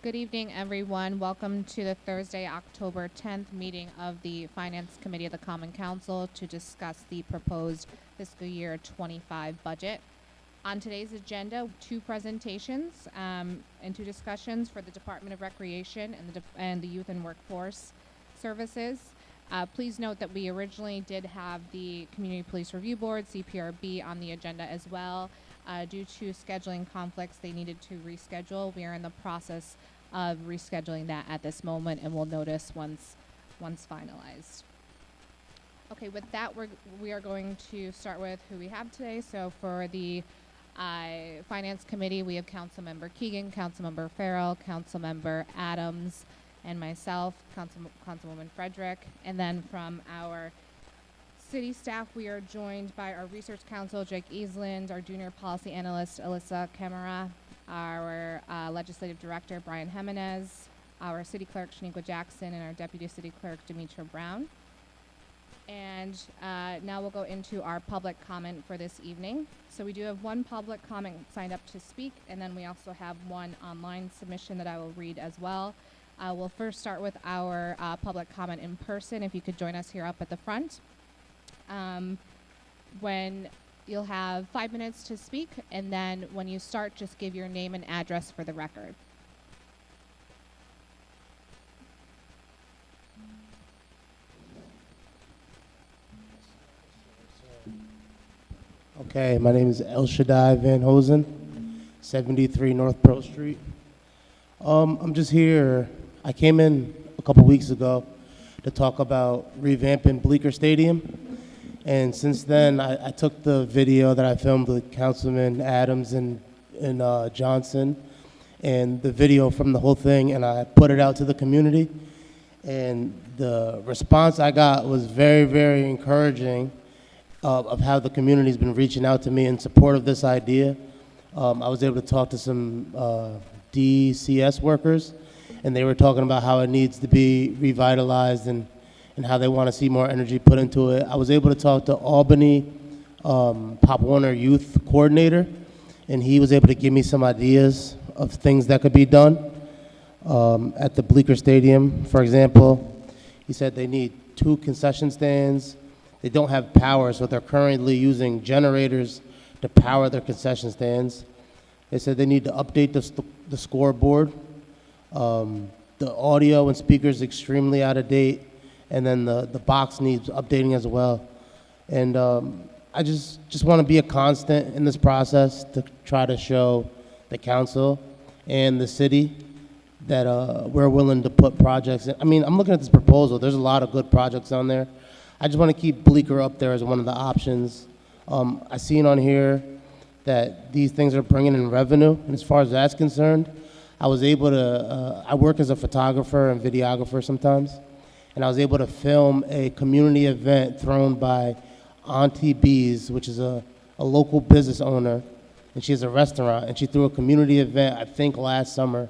Good evening, everyone. Welcome to the Thursday, October 10th meeting of the Finance Committee of the Common Council to discuss the proposed fiscal year 25 budget. On today's agenda, two presentations and two discussions for the Department of Recreation and the Youth and Workforce Services. Please note that we originally did have the Community Police Review Board, CPRB, on the agenda as well. Due to scheduling conflicts, they needed to reschedule. We are in the process of rescheduling that at this moment, and we'll notice once finalized. Okay, with that, we are going to start with who we have today. So for the Finance Committee, we have Councilmember Keegan, Councilmember Farrell, Councilmember Adams, and myself, Councilwoman Frederick. And then from our city staff, we are joined by our research counsel, Jake Easland, our junior policy analyst, Alyssa Camara, our legislative director, Brian Jimenez, our city clerk, Shaniqua Jackson, and our deputy city clerk, Demetra Brown. And now we'll go into our public comment for this evening. So we do have one public comment signed up to speak, and then we also have one online submission that I will read as well. We'll first start with our public comment in person. If you could join us here up at the front. When you'll have 5 minutes to speak, and then when you start, just give your name and address for the record. Okay, my name is El Shaddai Van Hosen, 73 North Pearl Street. I'm just here. I came in a couple weeks ago to talk about revamping Bleecker Stadium. And since then, I took the video that I filmed with Councilman Adams and Johnson, and the video from the whole thing, and I put it out to the community. And the response I got was very, very encouraging of how the community's been reaching out to me in support of this idea. I was able to talk to some DCS workers, and they were talking about how it needs to be revitalized and how they want to see more energy put into it. I was able to talk to Albany Pop Warner Youth Coordinator, and he was able to give me some ideas of things that could be done at the Bleecker Stadium. For example, he said they need 2 concession stands. They don't have power, so they're currently using generators to power their concession stands. They said they need to update the scoreboard. The audio and speakers extremely out of date. And then the box needs updating as well. And I just want to be a constant in this process to try to show the council and the city that we're willing to put projects in. I mean, I'm looking at this proposal. There's a lot of good projects on there. I just want to keep Bleecker up there as one of the options. I seen on here that these things are bringing in revenue. And as far as that's concerned, I was able to, I work as a photographer and videographer sometimes. And I was able to film a community event thrown by Auntie Bees, which is a local business owner, and she has a restaurant, and she threw a community event, I think last summer,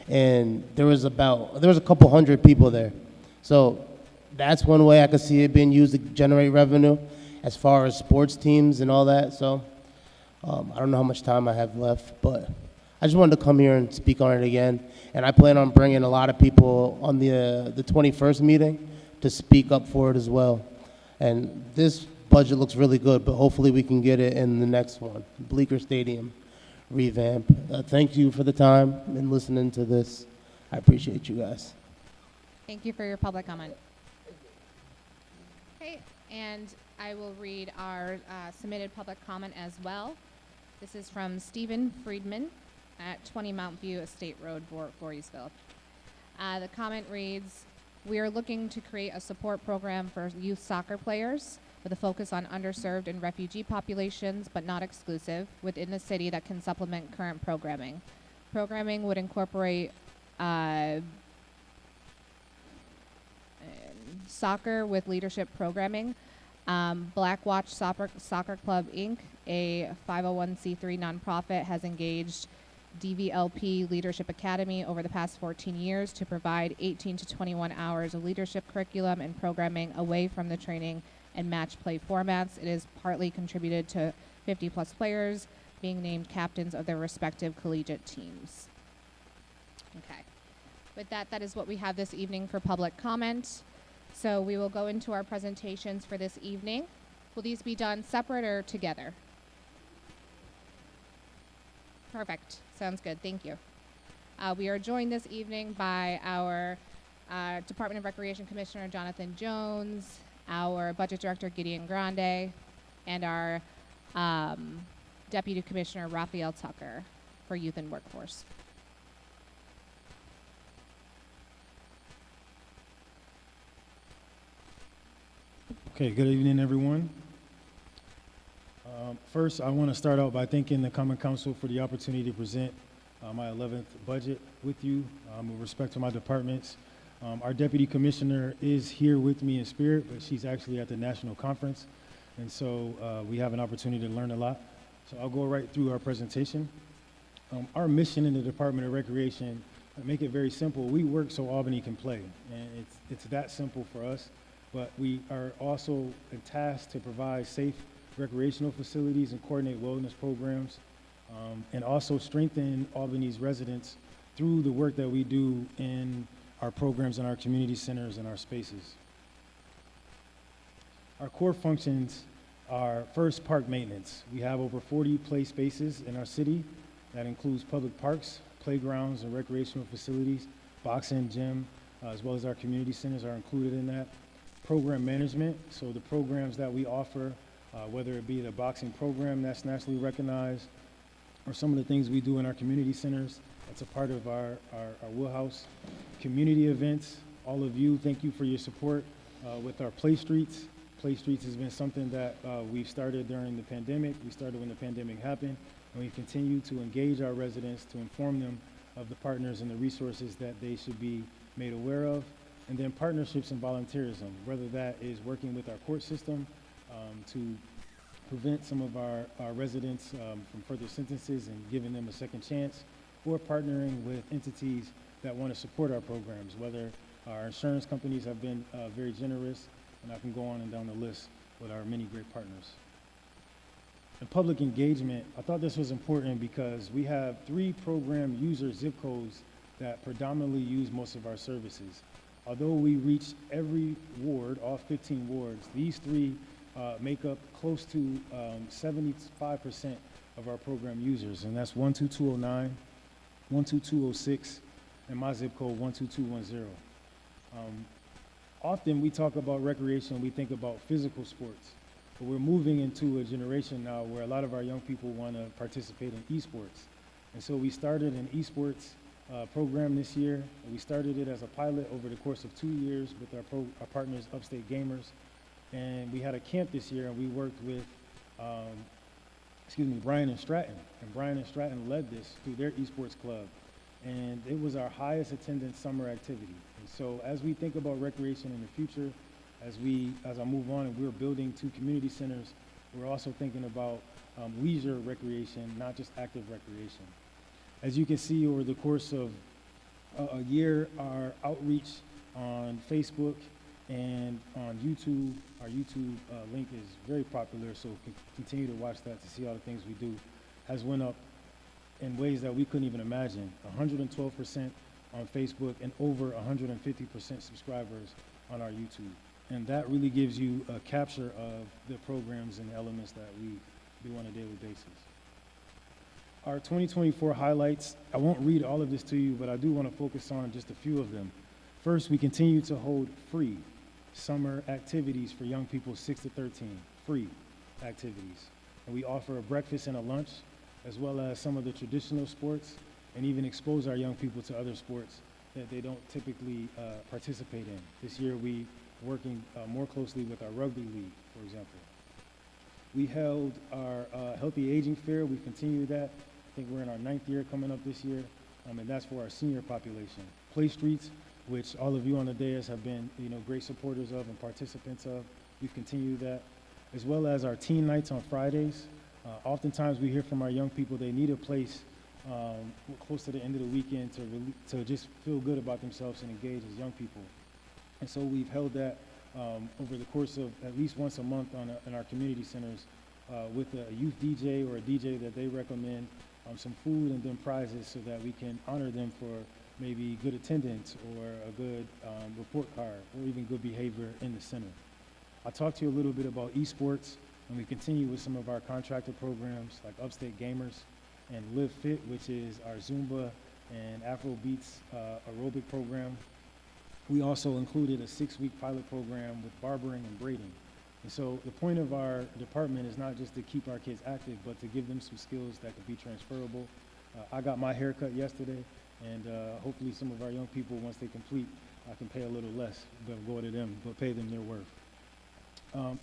and there was a couple hundred people there. So that's one way I could see it being used to generate revenue as far as sports teams and all that. So I don't know how much time I have left, but I just wanted to come here and speak on it again, and I plan on bringing a lot of people on the 21st meeting to speak up for it as well. And this budget looks really good, but hopefully we can get it in the next one, Bleecker Stadium revamp. Thank you for the time and listening to this. I appreciate you guys. Thank you for your public comment. Okay, and I will read our submitted public comment as well. This is from Stephen Friedman at 20 Mount View Estate Road, Voorheesville. The comment reads, we are looking to create a support program for youth soccer players with a focus on underserved and refugee populations, but not exclusive, within the city that can supplement current programming. Programming would incorporate soccer with leadership programming. Black Watch Soccer Club, Inc., a 501c3 nonprofit, has engaged DVLP Leadership Academy over the past 14 years to provide 18 to 21 hours of leadership curriculum and programming away from the training and match play formats. It is partly contributed to 50 plus players being named captains of their respective collegiate teams. Okay. With that, that is what we have this evening for public comment. So we will go into our presentations for this evening. Will these be done separate or together? Perfect. Sounds good. Thank you. We are joined this evening by our Department of Recreation Commissioner Jonathan Jones, our Budget Director Gideon Grande, and our Deputy Commissioner Raphael Tucker for Youth and Workforce. Okay, good evening, everyone. First, I want to start out by thanking the Common Council for the opportunity to present my 11th budget with you with respect to my departments. Our Deputy Commissioner is here with me in spirit, but she's actually at the national conference, and so we have an opportunity to learn a lot. So I'll go right through our presentation. Our mission in the Department of Recreation, make it very simple. We work so Albany can play, and it's that simple for us. But we are also tasked to provide safe recreational facilities and coordinate wellness programs, and also strengthen Albany's residents through the work that we do in our programs in our community centers and our spaces. Our core functions are first, park maintenance. We have over 40 play spaces in our city. That includes public parks, playgrounds, and recreational facilities. Boxing, gym, as well as our community centers are included in that. Program management, so the programs that we offer, whether it be the boxing program that's nationally recognized, or some of the things we do in our community centers, that's a part of our wheelhouse. Community events, all of you, thank you for your support with our Play Streets. Play Streets has been something that we've started during the pandemic. We started when the pandemic happened, and we continue to engage our residents to inform them of the partners and the resources that they should be made aware of. And then partnerships and volunteerism, whether that is working with our court system to prevent some of our residents from further sentences and giving them a second chance, or partnering with entities that want to support our programs, whether our insurance companies have been very generous, and I can go on and down the list with our many great partners. And public engagement, I thought this was important because we have 3 program user zip codes that predominantly use most of our services. Although we reach every ward, all 15 wards, these 3 make up close to 75% of our program users, and that's 12209, 12206, and my zip code 12210. Often we talk about recreation, we think about physical sports, but we're moving into a generation now where a lot of our young people want to participate in esports. And so we started an esports program this year. We started it as a pilot over the course of 2 years with our partners, Upstate Gamers. And we had a camp this year, and we worked with, Bryan and Stratton. And Bryan and Stratton led this through their esports club. And it was our highest attendance summer activity. And so as we think about recreation in the future, as I move on and we're building 2 community centers, we're also thinking about leisure recreation, not just active recreation. As you can see, over the course of a year, our outreach on Facebook and on YouTube, our YouTube link is very popular, so continue to watch that to see all the things we do, has went up in ways that we couldn't even imagine. 112% on Facebook and over 150% subscribers on our YouTube. And that really gives you a capture of the programs and elements that we do on a daily basis. Our 2024 highlights, I won't read all of this to you, but I do want to focus on just a few of them. First, we continue to hold free summer activities for young people 6 to 13, free activities. And we offer a breakfast and a lunch, as well as some of the traditional sports, and even expose our young people to other sports that they don't typically participate in. This year, we working more closely with our rugby league, for example. We held our Healthy Aging Fair. We continued that. I think we're in our 9th year coming up this year, and that's for our senior population. Play Streets, which all of you on the dais have been, great supporters of and participants of. We've continued that, as well as our teen nights on Fridays. Oftentimes we hear from our young people they need a place close to the end of the weekend to just feel good about themselves and engage as young people. And so we've held that over the course of at least once a month in our community centers with a youth DJ or a DJ that they recommend, some food and then prizes so that we can honor them for maybe good attendance or a good report card or even good behavior in the center. I'll talk to you a little bit about esports, and we continue with some of our contractor programs like Upstate Gamers and Live Fit, which is our Zumba and Afro Beats aerobic program. We also included a 6-week pilot program with barbering and braiding. And so the point of our department is not just to keep our kids active, but to give them some skills that could be transferable. I got my hair cut yesterday, and hopefully some of our young people, once they complete, I can pay a little less, but go to them, but pay them their worth.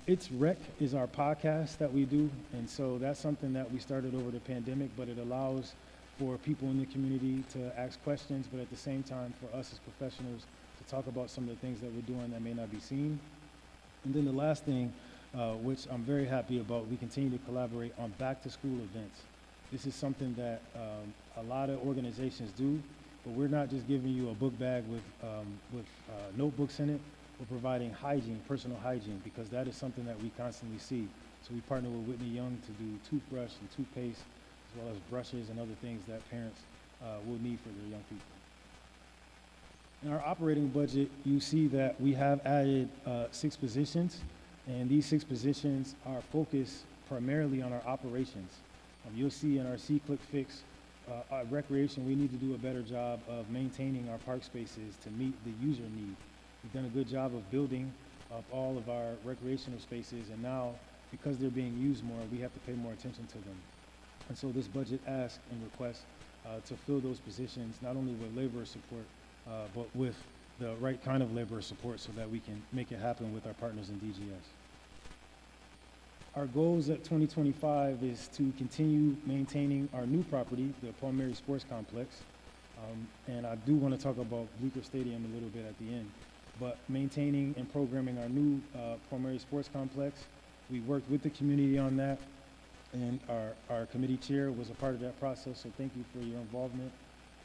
It's Rec is our podcast that we do, and so that's something that we started over the pandemic, but it allows for people in the community to ask questions, but at the same time for us as professionals to talk about some of the things that we're doing that may not be seen. And then the last thing, which I'm very happy about, we continue to collaborate on back-to-school events. This is something that a lot of organizations do, but we're not just giving you a book bag with notebooks in it. We're providing hygiene, personal hygiene, because that is something that we constantly see. So we partner with Whitney Young to do toothbrush and toothpaste, as well as brushes and other things that parents will need for their young people. In our operating budget, you see that we have added 6 positions, and these 6 positions are focused primarily on our operations. You'll see in our C-Click Fix, our recreation, we need to do a better job of maintaining our park spaces to meet the user need. We've done a good job of building up all of our recreational spaces, and now, because they're being used more, we have to pay more attention to them. And so this budget asks and requests to fill those positions, not only with laborer support, but with the right kind of laborer support so that we can make it happen with our partners in DGS. Our goals at 2025 is to continue maintaining our new property, the Palmieri Sports Complex. And I do want to talk about Bleecker Stadium a little bit at the end. But maintaining and programming our new Palmieri Sports Complex, we worked with the community on that, and our committee chair was a part of that process, so thank you for your involvement.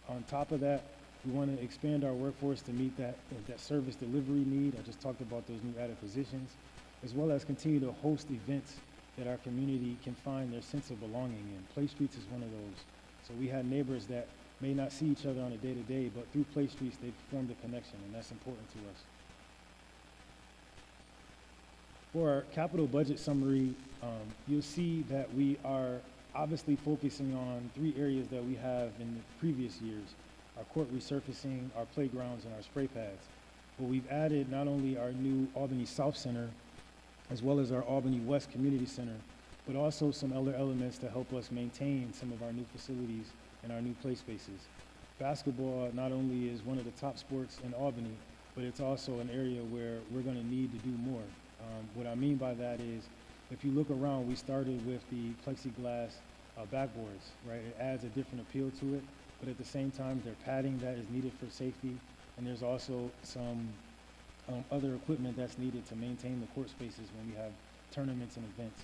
On top of that, we want to expand our workforce to meet that service delivery need. I just talked about those new added positions, as well as continue to host events that our community can find their sense of belonging in. Play Streets is one of those. So we had neighbors that may not see each other on a day-to-day, but through Play Streets, they've formed a connection, and that's important to us. For our capital budget summary, you'll see that we are obviously focusing on 3 areas that we have in the previous years: our court resurfacing, our playgrounds, and our spray pads. But we've added not only our new Albany South Center, as well as our Albany West Community Center, but also some other elements to help us maintain some of our new facilities and our new play spaces. Basketball not only is one of the top sports in Albany, but it's also an area where we're going to need to do more. What I mean by that is, if you look around, we started with the plexiglass backboards, right? It adds a different appeal to it, but at the same time, there's padding that is needed for safety, and there's also some other equipment that's needed to maintain the court spaces when we have tournaments and events.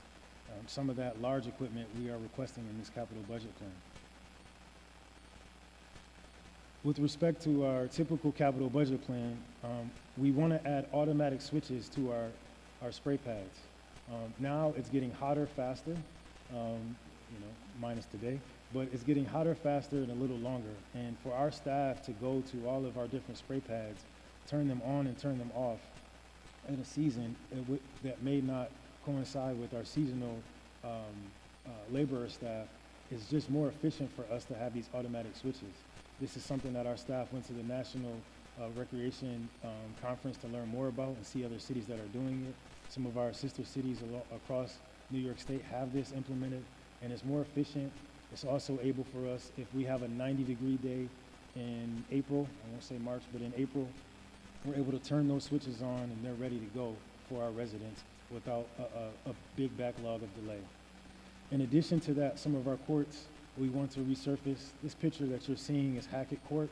Some of that large equipment we are requesting in this capital budget plan. With respect to our typical capital budget plan, we want to add automatic switches to our spray pads. Now it's getting hotter faster, minus today, but it's getting hotter faster and a little longer. And for our staff to go to all of our different spray pads, turn them on and turn them off in a season that may not coincide with our seasonal laborer staff is just more efficient for us to have these automatic switches. This is something that our staff went to the National Recreation Conference to learn more about and see other cities that are doing it. Some of our sister cities across New York State have this implemented, and it's more efficient. It's also able for us, if we have a 90-degree day in April, I won't say March, but in April, we're able to turn those switches on and they're ready to go for our residents without a big backlog of delay. In addition to that, some of our courts, we want to resurface. This picture that you're seeing is Hackett Court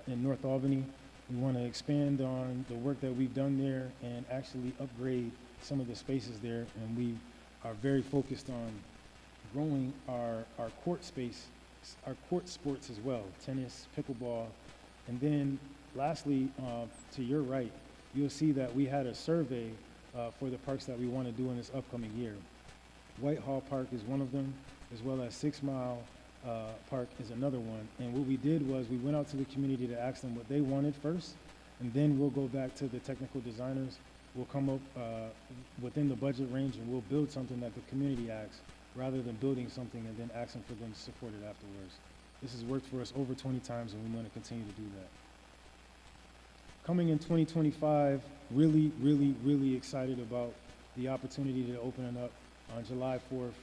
in North Albany. We want to expand on the work that we've done there and actually upgrade some of the spaces there, and we are very focused on growing our court space, our court sports as well, tennis, pickleball. And then lastly, to your right, you'll see that we had a survey for the parks that we want to do in this upcoming year. Whitehall Park is one of them, as well as 6 Mile, Park is another one. And what we did was we went out to the community to ask them what they wanted first, and then we'll go back to the technical designers. We'll come up within the budget range, and we'll build something that the community asks, rather than building something and then asking for them to support it afterwards. This has worked for us over 20 times, and we want to continue to do that. Coming in 2025, really, really, really excited about the opportunity to open it up on July 4th.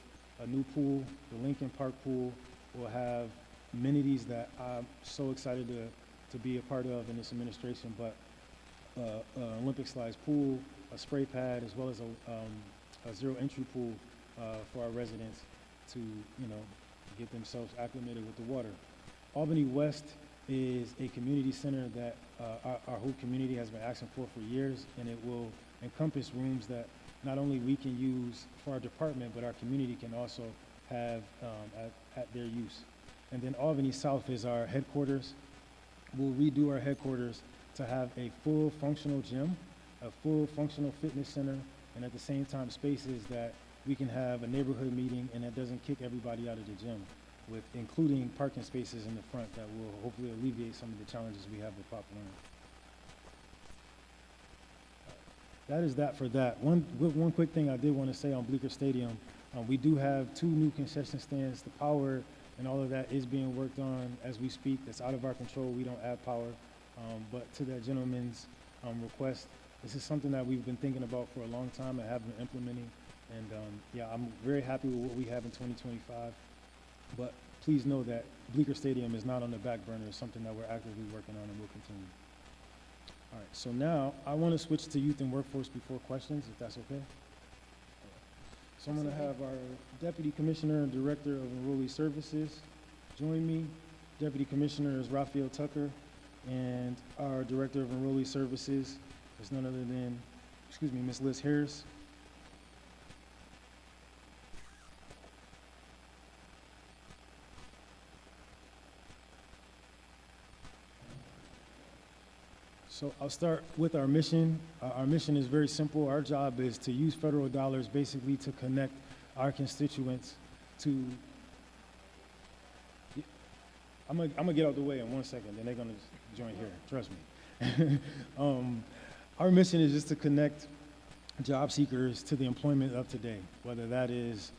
A new pool, the Lincoln Park pool, will have amenities that I'm so excited to be a part of in this administration, but Olympic size pool, a spray pad, as well as a zero entry pool for our residents to, get themselves acclimated with the water. Albany West is a community center that our whole community has been asking for years, and it will encompass rooms that not only we can use for our department, but our community can also have at their use. And then Albany South is our headquarters. We'll redo our headquarters to have a full functional gym, a full functional fitness center, and at the same time spaces that we can have a neighborhood meeting and that doesn't kick everybody out of the gym, with including parking spaces in the front that will hopefully alleviate some of the challenges we have with Pop Warner. That is that for that. One quick thing I did want to say on Bleecker Stadium, we do have 2 new concession stands. The power and all of that is being worked on as we speak. That's out of our control. We don't add power. But to that gentleman's request, this is something that we've been thinking about for a long time and have been implementing. And yeah, I'm very happy with what we have in 2025. But please know that Bleecker Stadium is not on the back burner. It's something that we're actively working on and will continue. All right, so now I want to switch to youth and workforce before questions, if that's okay. So I'm going to have our Deputy Commissioner and Director of Enrollee Services join me. Deputy Commissioner is Raphael Tucker, and our Director of Enrollee Services is none other than, Ms. Liz Harris. So I'll start with our mission. Our mission is very simple. Our job is to use federal dollars basically to connect our constituents to, I'm gonna get out the way in 1 second, then they're gonna join here, trust me. Our mission is just to connect job seekers to the employment of today, whether that is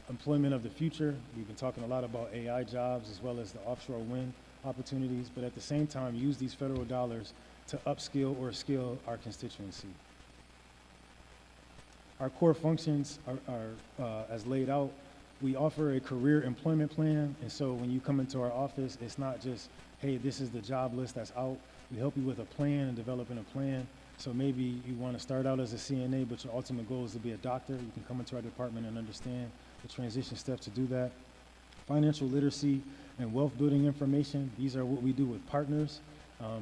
employment of the future. We've been talking a lot about AI jobs as well as the offshore wind opportunities, but at the same time use these federal dollars to upskill or skill our constituency. Our core functions are as laid out. We offer a career employment plan, and so when you come into our office, it's not just, hey, this is the job list that's out. We help you with a plan and developing a plan. So maybe you want to start out as a CNA, but your ultimate goal is to be a doctor. You can come into our department and understand the transition steps to do that. Financial literacy and wealth building information, these are what we do with partners.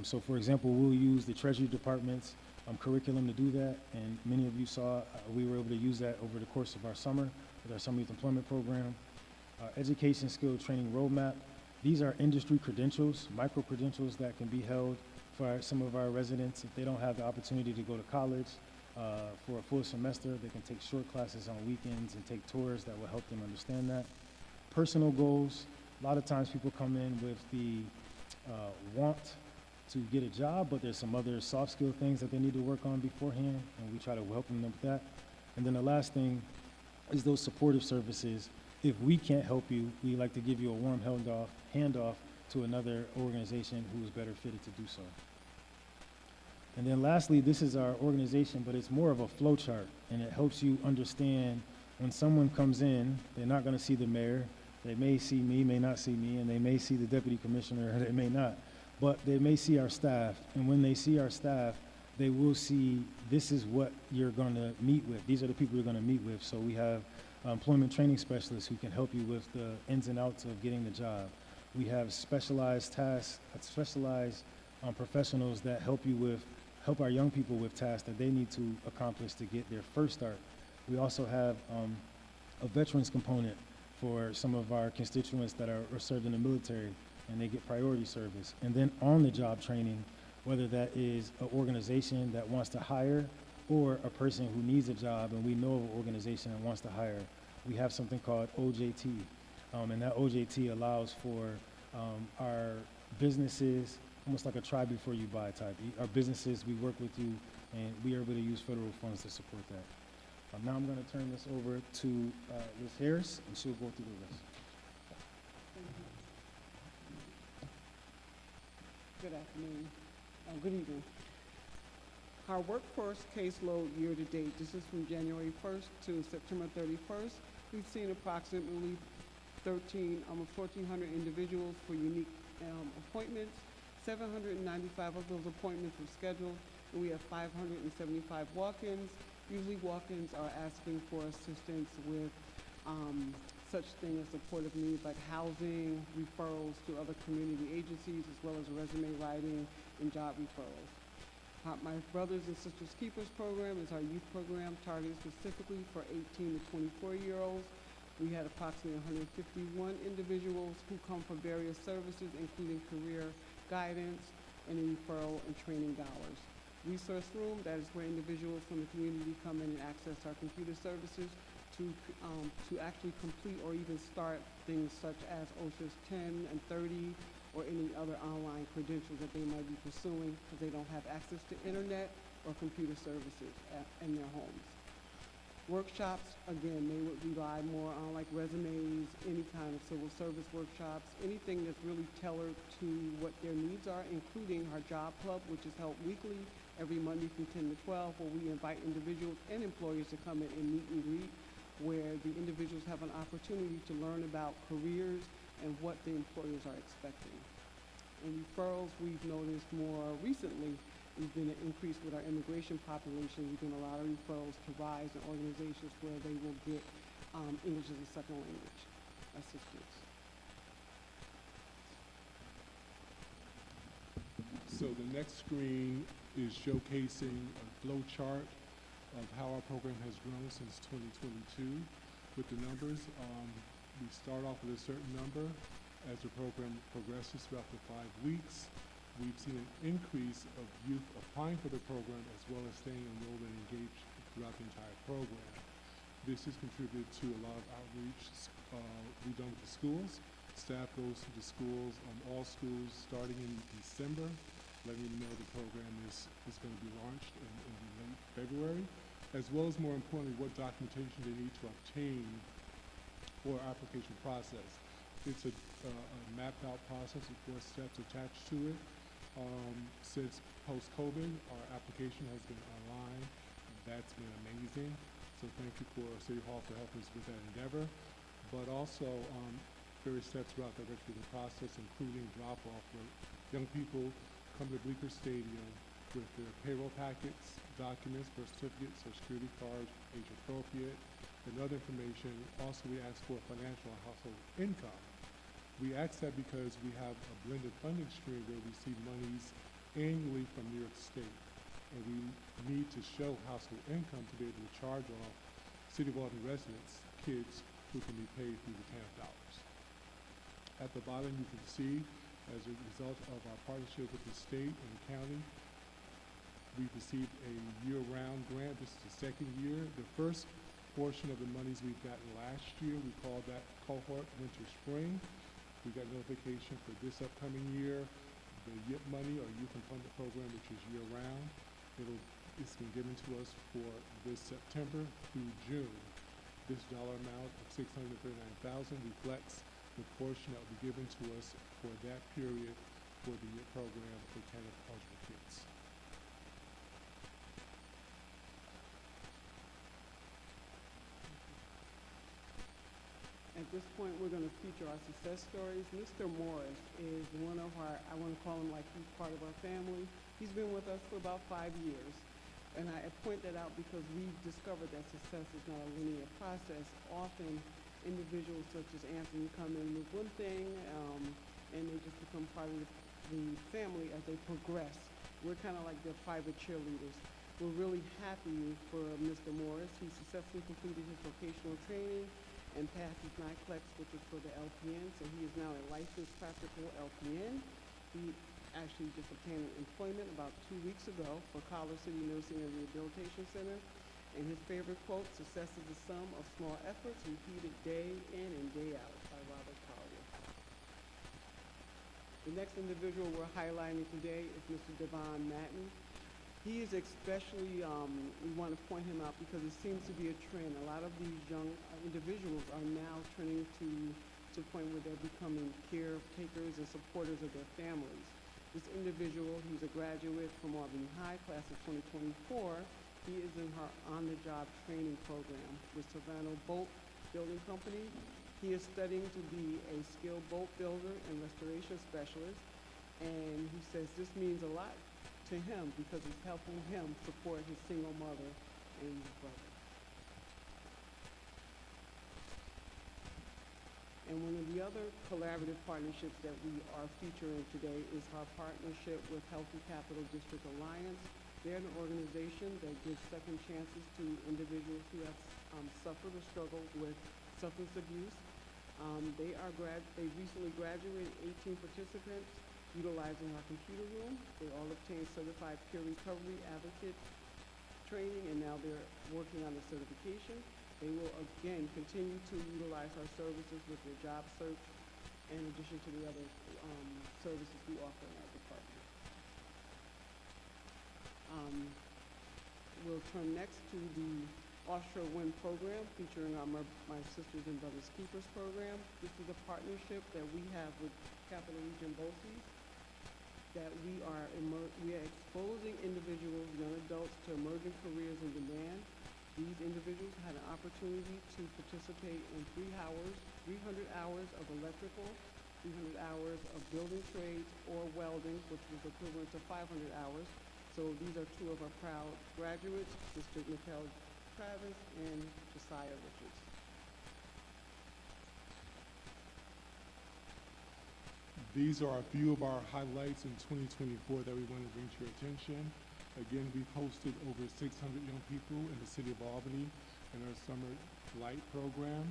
So for example, we'll use the Treasury Department's curriculum to do that, and many of you saw we were able to use that over the course of our summer with our Summer Youth Employment Program. Education Skill Training Roadmap, these are industry credentials, micro-credentials that can be held for some of our residents. If they don't have the opportunity to go to college for a full semester, they can take short classes on weekends and take tours that will help them understand that. Personal goals, a lot of times people come in with the want to get a job, but there's some other soft skill things that they need to work on beforehand, and we try to help them with that. And then the last thing is those supportive services. If we can't help you, we like to give you a warm handoff to another organization who is better fitted to do so. And then lastly, this is our organization, but it's more of a flow chart, and it helps you understand when someone comes in, they're not going to see the mayor. They may see me, may not see me, and they may see the deputy commissioner, or they may not. But they may see our staff, and when they see our staff, they will see this is what you're going to meet with. These are the people you're going to meet with. So we have employment training specialists who can help you with the ins and outs of getting the job. We have specialized tasks, specialized professionals that help our young people with tasks that they need to accomplish to get their first start. We also have a veterans component for some of our constituents that are served in the military, and they get priority service. And then on-the-job training, whether that is an organization that wants to hire or a person who needs a job and we know of an organization that wants to hire, we have something called OJT, And that OJT allows for our businesses, almost like a try before you buy type. Our businesses, we work with you, and we are able to use federal funds to support that. Now I'm going to turn this over to Ms. Harris, and she'll go through the rest. Good afternoon. Good evening. Our workforce caseload year to date, this is from January 1st to September 31st. We've seen approximately 1,400 individuals for unique appointments. 795 of those appointments were scheduled, and we have 575 walk-ins. Usually walk-ins are asking for assistance with such things as supportive needs like housing, referrals to other community agencies, as well as resume writing and job referrals. My Brothers and Sisters Keepers program is our youth program targeted specifically for 18 to 24-year-olds. We had approximately 151 individuals who come for various services, including career guidance and referral and training dollars. Resource room, that is where individuals from the community come in and access our computer services to actually complete or even start things such as OSHA's 10 and 30 or any other online credentials that they might be pursuing because they don't have access to internet or computer services in their homes. Workshops, again, they would rely more on like resumes, any kind of civil service workshops, anything that's really tailored to what their needs are, including our job club, which is held weekly every Monday from 10 to 12, where we invite individuals and employers to come in and meet and greet, where the individuals have an opportunity to learn about careers and what the employers are expecting. And referrals, we've noticed more recently, there's been an increase with our immigration population. We've done a lot of referrals to RISE and organizations where they will get English as a second language assistance. So the next screen is showcasing a flow chart of how our program has grown since 2022 with the numbers. We start off with a certain number. As the program progresses throughout the 5 weeks, we've seen an increase of youth applying for the program as well as staying enrolled and engaged throughout the entire program. This has contributed to a lot of outreach we've done with the schools. Staff goes to the schools, all schools starting in December, letting them know the program is going to be launched in late February, as well as more importantly what documentation they need to obtain for our application process. It's a mapped out process with 4 steps attached to it. Since post-COVID, our application has been online. That's been amazing. So thank you for City Hall for helping us with that endeavor. But also various steps throughout the registration process, including drop-off where young people come to Bleecker Stadium with their payroll packets, documents, birth certificates, social security cards, age appropriate, and other information. Also, we ask for financial and household income. We ask that because we have a blended funding stream where we receive monies annually from New York State. And we need to show household income to be able to charge off City of Albany residents, kids who can be paid through the TANF dollars. At the bottom, you can see, as a result of our partnership with the state and the county, we've received a year-round grant. This is the second year. The first portion of the monies we've gotten last year, we called that cohort winter-spring. We got notification for this upcoming year, the YIP money or Youth Employment Program, which is year-round. It's been given to us for this September through June. This dollar amount of $639,000 reflects the portion that will be given to us for that period for the YIP program for TANF eligible kids. At this point, we're going to feature our success stories. Mr. Morris is one of our, I want to call him like he's part of our family. He's been with us for about 5 years. And I point that out because we've discovered that success is not a linear process. Often, individuals such as Anthony come in with one thing, and they just become part of the family as they progress. We're kind of like their private cheerleaders. We're really happy for Mr. Morris. He successfully completed his vocational training and passed his NICLEX, which is for the LPN, so he is now a licensed practical LPN. He actually just obtained employment about 2 weeks ago for Collar City Nursing and Rehabilitation Center. And his favorite quote, "Success is the sum of small efforts repeated day in and day out," by Robert Collier. The next individual we're highlighting today is Mr. Devon Matten. He is especially, we want to point him out because it seems to be a trend. A lot of these young individuals are now trending to the point where they're becoming caretakers and supporters of their families. This individual, he's a graduate from Albany High, class of 2024. He is in her on-the-job training program with Savannah Boat Building Company. He is studying to be a skilled boat builder and restoration specialist, and he says this means a lot to him because it's helping him support his single mother and his brother. And one of the other collaborative partnerships that we are featuring today is our partnership with Healthy Capital District Alliance. They're an organization that gives second chances to individuals who have suffered or struggled with substance abuse. They recently graduated 18 participants utilizing our computer room. They all obtained certified peer recovery advocate training, and now they're working on the certification. They will again continue to utilize our services with their job search in addition to the other services we offer in our department. We'll turn next to the Offshore Wind Program featuring our My Sisters and Brothers Keepers program. This is a partnership that we have with Capital Region BOCES that we are exposing individuals, young adults, to emerging careers in demand. These individuals had an opportunity to participate in 300 hours of electrical, 300 hours of building trades or welding, which was equivalent to 500 hours. So these are two of our proud graduates, Mr. Mikhail Travis and Josiah Richards. These are a few of our highlights in 2024 that we want to bring to your attention. Again, we've hosted over 600 young people in the city of Albany in our Summer Light program,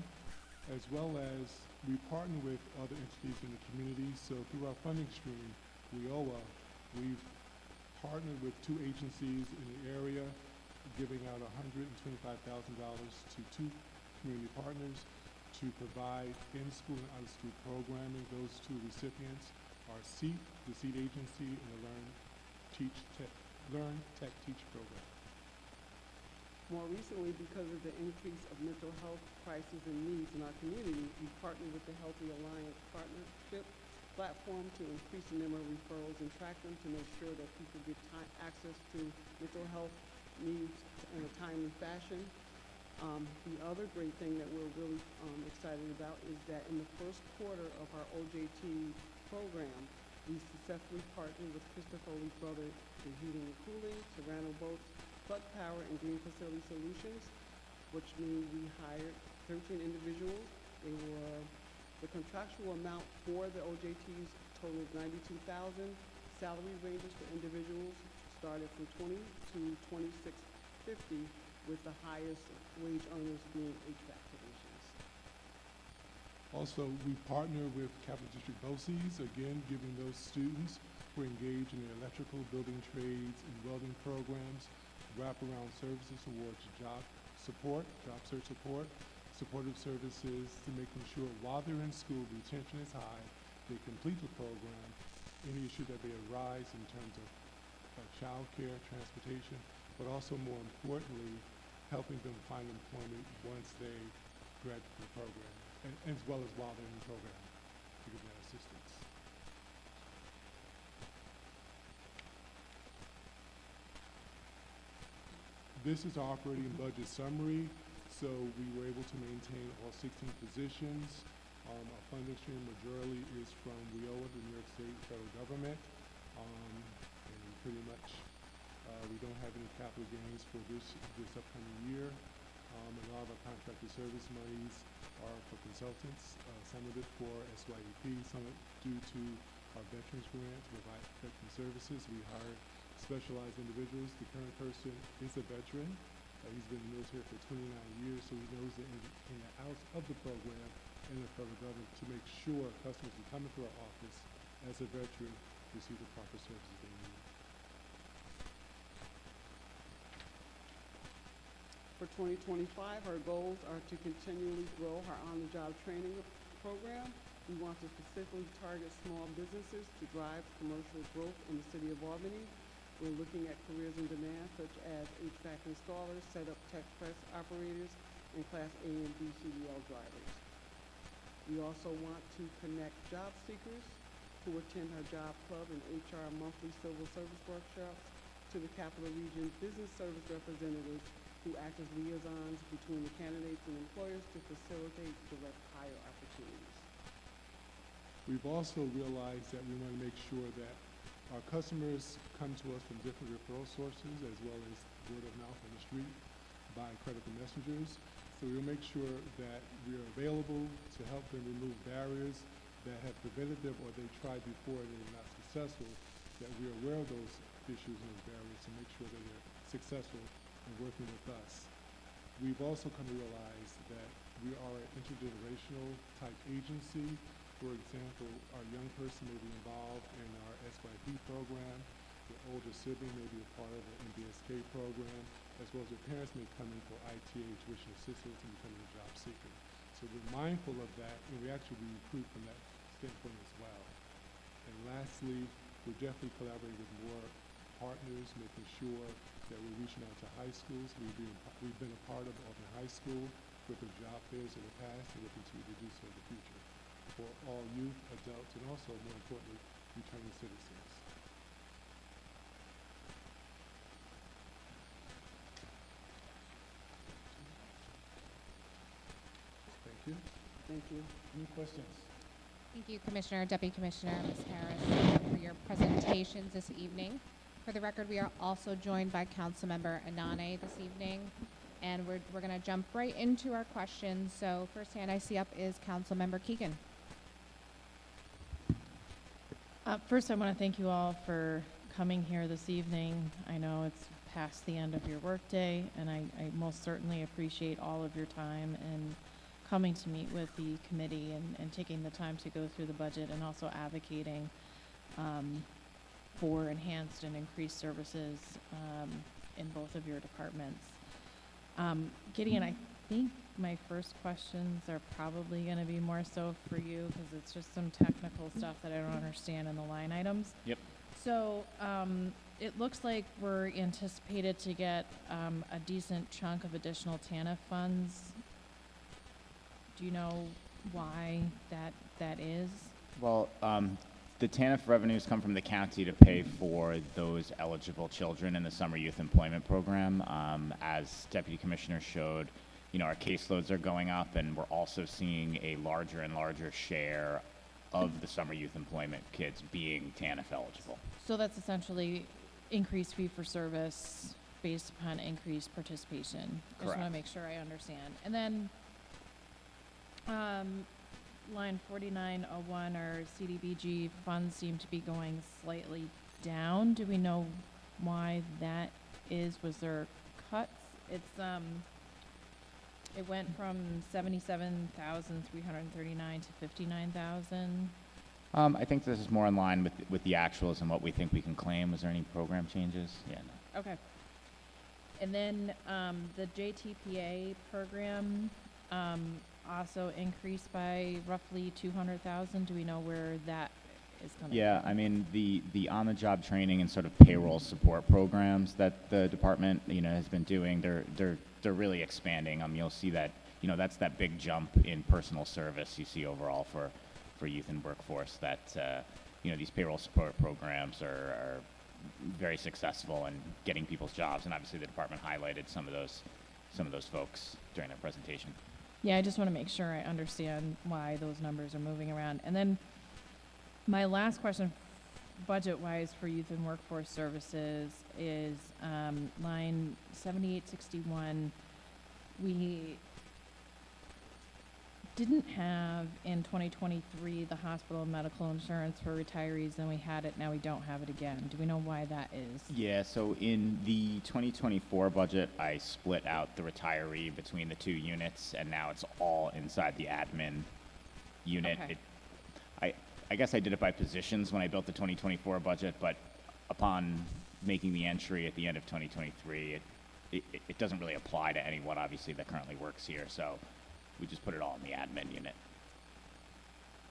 as well as we partner with other entities in the community. So through our funding stream, WIOA, we've partnered with 2 agencies in the area, giving out $125,000 to 2 community partners to provide in-school and out-of-school programming. Those 2 recipients are SEAT, the SEAT agency, and the Learn Tech Teach program. More recently, because of the increase of mental health crises and needs in our community, we partnered with the Healthy Alliance Partnership platform to increase the number of referrals and track them to make sure that people get access to mental health needs in a timely fashion. The other great thing that we're really excited about is that in the first quarter of our OJT program, we successfully partnered with Christopher Lee Brothers in Heating and Cooling, Serrano Boats, Plug Power, and Green Facility Solutions, which means we hired 13 individuals. The contractual amount for the OJTs totaled $92,000. Salary ranges for individuals started from $20 to $26.50, with the highest wage earners being HVAC technicians. Also, we partner with Capital District BOCES, again, giving those students who are engaged in the electrical, building trades, and welding programs wraparound services towards job support, job search support, supportive services to making sure while they're in school, retention is high, they complete the program, any issue that may arise in terms of child care, transportation, but also more importantly, helping them find employment once they graduate from the program, and as well as while they're in the program to give that assistance. This is our operating budget summary. So we were able to maintain all 16 positions. Our funding stream majority is from WIOA, the New York State federal government. And pretty much we don't have any capital gains for this upcoming year. A lot of our contracted service monies are for consultants, some of it for SYEP, some of it due to our veterans grant to provide veteran services. We hired specialized individuals. The current person is a veteran. He's been in the military for 29 years, so he knows the in and outs of the program and the federal government to make sure customers who come into our office as a veteran receive the proper services they need. For 2025, our goals are to continually grow our on-the-job training program. We want to specifically target small businesses to drive commercial growth in the city of Albany. We're looking at careers in demand such as HVAC installers, setup tech press operators, and Class A and B CDL drivers. We also want to connect job seekers who attend our job club and HR monthly civil service workshops to the Capital Region business service representatives who act as liaisons between the candidates and employers to facilitate direct hire opportunities. We've also realized that we want to make sure that our customers come to us from different referral sources as well as word of mouth on the street by credible messengers. So we'll make sure that we are available to help them remove barriers that have prevented them or they tried before and they're not successful, that we are aware of those issues and those barriers to make sure that they're successful in working with us. We've also come to realize that we are an intergenerational type agency. For example, our young person may be involved in our SYP program, their older sibling may be a part of the MBSK program, as well as their parents may come in for ITA, tuition assistance, and becoming a job seeker. So we're mindful of that, and we actually recruit from that standpoint as well. And lastly, we're definitely collaborating with more partners, making sure that we're reaching out to high schools. We've been a part of Albany High School with the job fairs in the past, and we'll continue to do so in the future for all youth, adults, and also, more importantly, returning citizens. Thank you. Thank you. Any questions? Thank you, Commissioner, Deputy Commissioner, Ms. Harris, for your presentations this evening. For the record, we are also joined by Councilmember Anane this evening, and we're going to jump right into our questions. So first hand I see up is Councilmember Keegan. First, I want to thank you all for coming here this evening. I know it's past the end of your workday, and I most certainly appreciate all of your time and coming to meet with the committee and taking the time to go through the budget and also advocating for enhanced and increased services in both of your departments. Gideon, I think my first questions are probably going to be more so for you because it's just some technical stuff that I don't understand in the line items. Yep. So it looks like we're anticipated to get a decent chunk of additional TANF funds. Do you know why that is? Well, the TANF revenues come from the county to pay for those eligible children in the summer youth employment program. As Deputy Commissioner showed, our caseloads are going up, and we're also seeing a larger and larger share of the summer youth employment kids being TANF eligible. So that's essentially increased fee for service based upon increased participation. I just want to Correct. make sure I understand. And then line 4901, our CDBG funds seem to be going slightly down. Do we know why that is? Was there cuts? It went from 77,339 to 59,000. I think this is more in line with the actuals and what we think we can claim. Was there any program changes? Yeah, no. Okay. And then the JTPA program also increased by roughly 200,000. Do we know where that is coming Yeah, from? I mean, the on-the-job training and sort of payroll support programs that the department, has been doing, they're really expanding. You'll see that, that's that big jump in personal service you see overall for youth and workforce, that, these payroll support programs are very successful in getting people's jobs, and obviously the department highlighted some of those folks during their presentation. Yeah, I just want to make sure I understand why those numbers are moving around. And then my last question, budget-wise, for youth and workforce services is line 7861. We didn't have in 2023 the hospital and medical insurance for retirees, then we had it, now we don't have it again. Do we know why that is? Yeah, so in the 2024 budget, I split out the retiree between the two units, and now it's all inside the admin unit. Okay. I guess I did it by positions when I built the 2024 budget, but upon making the entry at the end of 2023, it doesn't really apply to anyone, obviously, that currently works here, so we just put it all in the admin unit.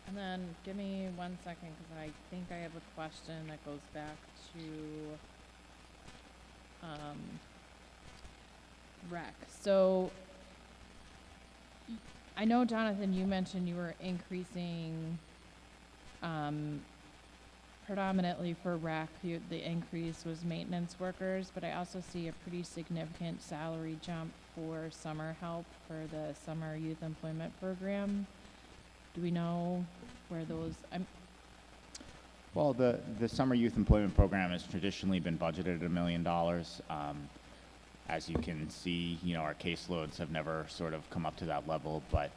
And then give me 1 second, because I think I have a question that goes back to rec. So I know, Jonathan, you mentioned you were increasing predominantly for rec. The increase was maintenance workers, but I also see a pretty significant salary jump for summer help for the summer youth employment program. Do we know where those, Well, the summer youth employment program has traditionally been budgeted at $1 million. As you can see, our caseloads have never sort of come up to that level, but,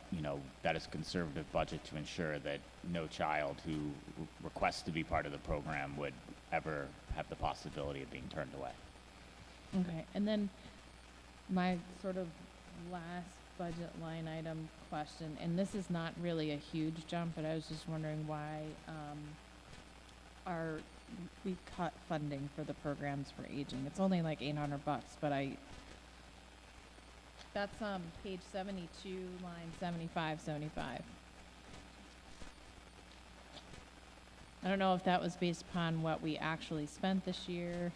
that is a conservative budget to ensure that no child who requests to be part of the program would ever have the possibility of being turned away. okay. And then my sort of last budget line item question, and this is not really a huge jump, but I was just wondering why we cut funding for the programs for aging. It's only like $800, but that's page 72, line 75. I don't know if that was based upon what we actually spent this year.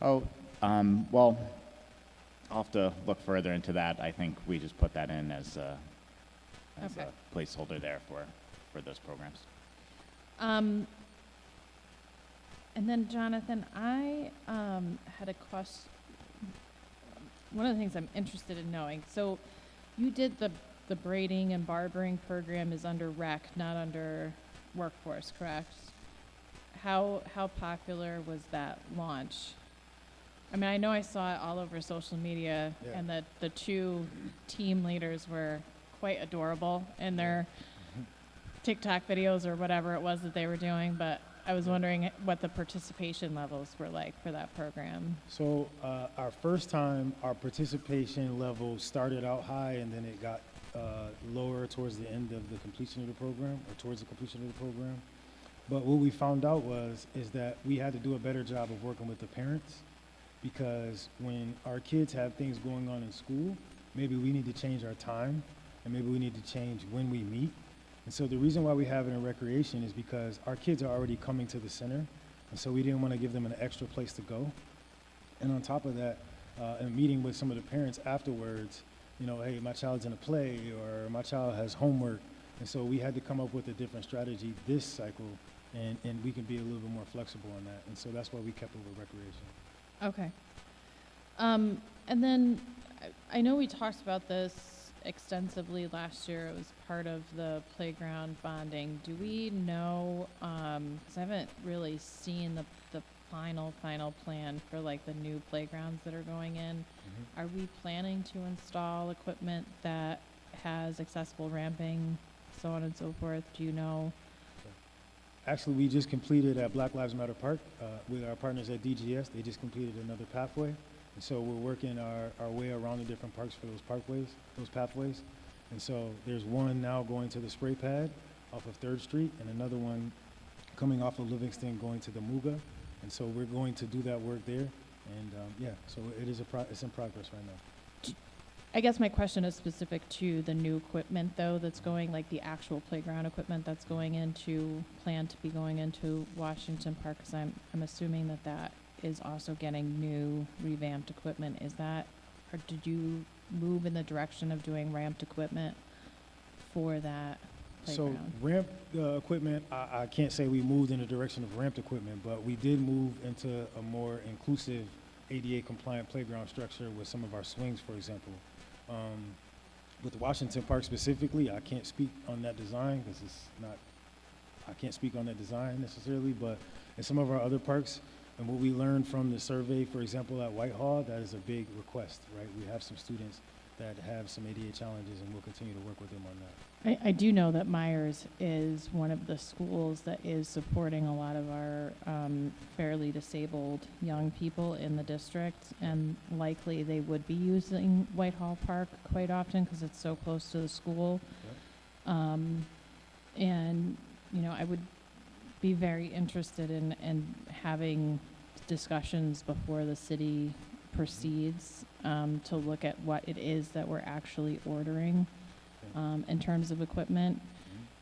Oh, well, I'll have to look further into that. I think we just put that in as a Okay. placeholder there for those programs. And then, Jonathan, I had a question. One of the things I'm interested in knowing, so you did the braiding and barbering program is under rec, not under workforce, correct? How popular was that launch? I mean, I know I saw it all over social media, Yeah. and the two team leaders were quite adorable in their TikTok videos or whatever it was that they were doing, but I was wondering what the participation levels were like for that program. So our first time, our participation level started out high, and then it got lower towards the end of the completion of the program, or towards the completion of the program. But what we found out is that we had to do a better job of working with the parents, because when our kids have things going on in school, maybe we need to change our time, and maybe we need to change when we meet. And so the reason why we have it in recreation is because our kids are already coming to the center, and so we didn't want to give them an extra place to go. And on top of that, in meeting with some of the parents afterwards, hey, my child's in a play, or my child has homework. And so we had to come up with a different strategy this cycle, and we can be a little bit more flexible on that. And so that's why we kept it with recreation. Okay. And then I know we talked about this extensively last year. It was part of the playground bonding. Do we know, because I haven't really seen the final plan for like the new playgrounds that are going in. Are we planning to install equipment that has accessible ramping, so on and so forth? Do you know? Actually, we just completed at Black Lives Matter Park with our partners at DGS. They just completed another pathway. And so we're working our way around the different parks for those pathways. And so there's one now going to the spray pad off of 3rd Street, and another one coming off of Livingston going to the Muga. And so we're going to do that work there. And so it's in progress right now. I guess my question is specific to the new equipment, though, that's going, like the actual playground equipment that's planned to be going into Washington Park, because I'm assuming that is also getting new revamped equipment. Is that, or did you move in the direction of doing ramped equipment for that playground? So ramp equipment, I can't say we moved in the direction of ramped equipment, but we did move into a more inclusive ADA compliant playground structure with some of our swings, for example. With Washington Park specifically, I can't speak on that design because I can't speak on that design necessarily, but in some of our other parks, and what we learned from the survey, for example, at Whitehall, that is a big request, right? We have some students that have some ADA challenges, and we'll continue to work with them on that. I do know that Myers is one of the schools that is supporting a lot of our fairly disabled young people in the district, and likely they would be using Whitehall Park quite often because it's so close to the school. Yep. And, I would be very interested in having discussions before the city proceeds, to look at what it is that we're actually ordering, in terms of equipment.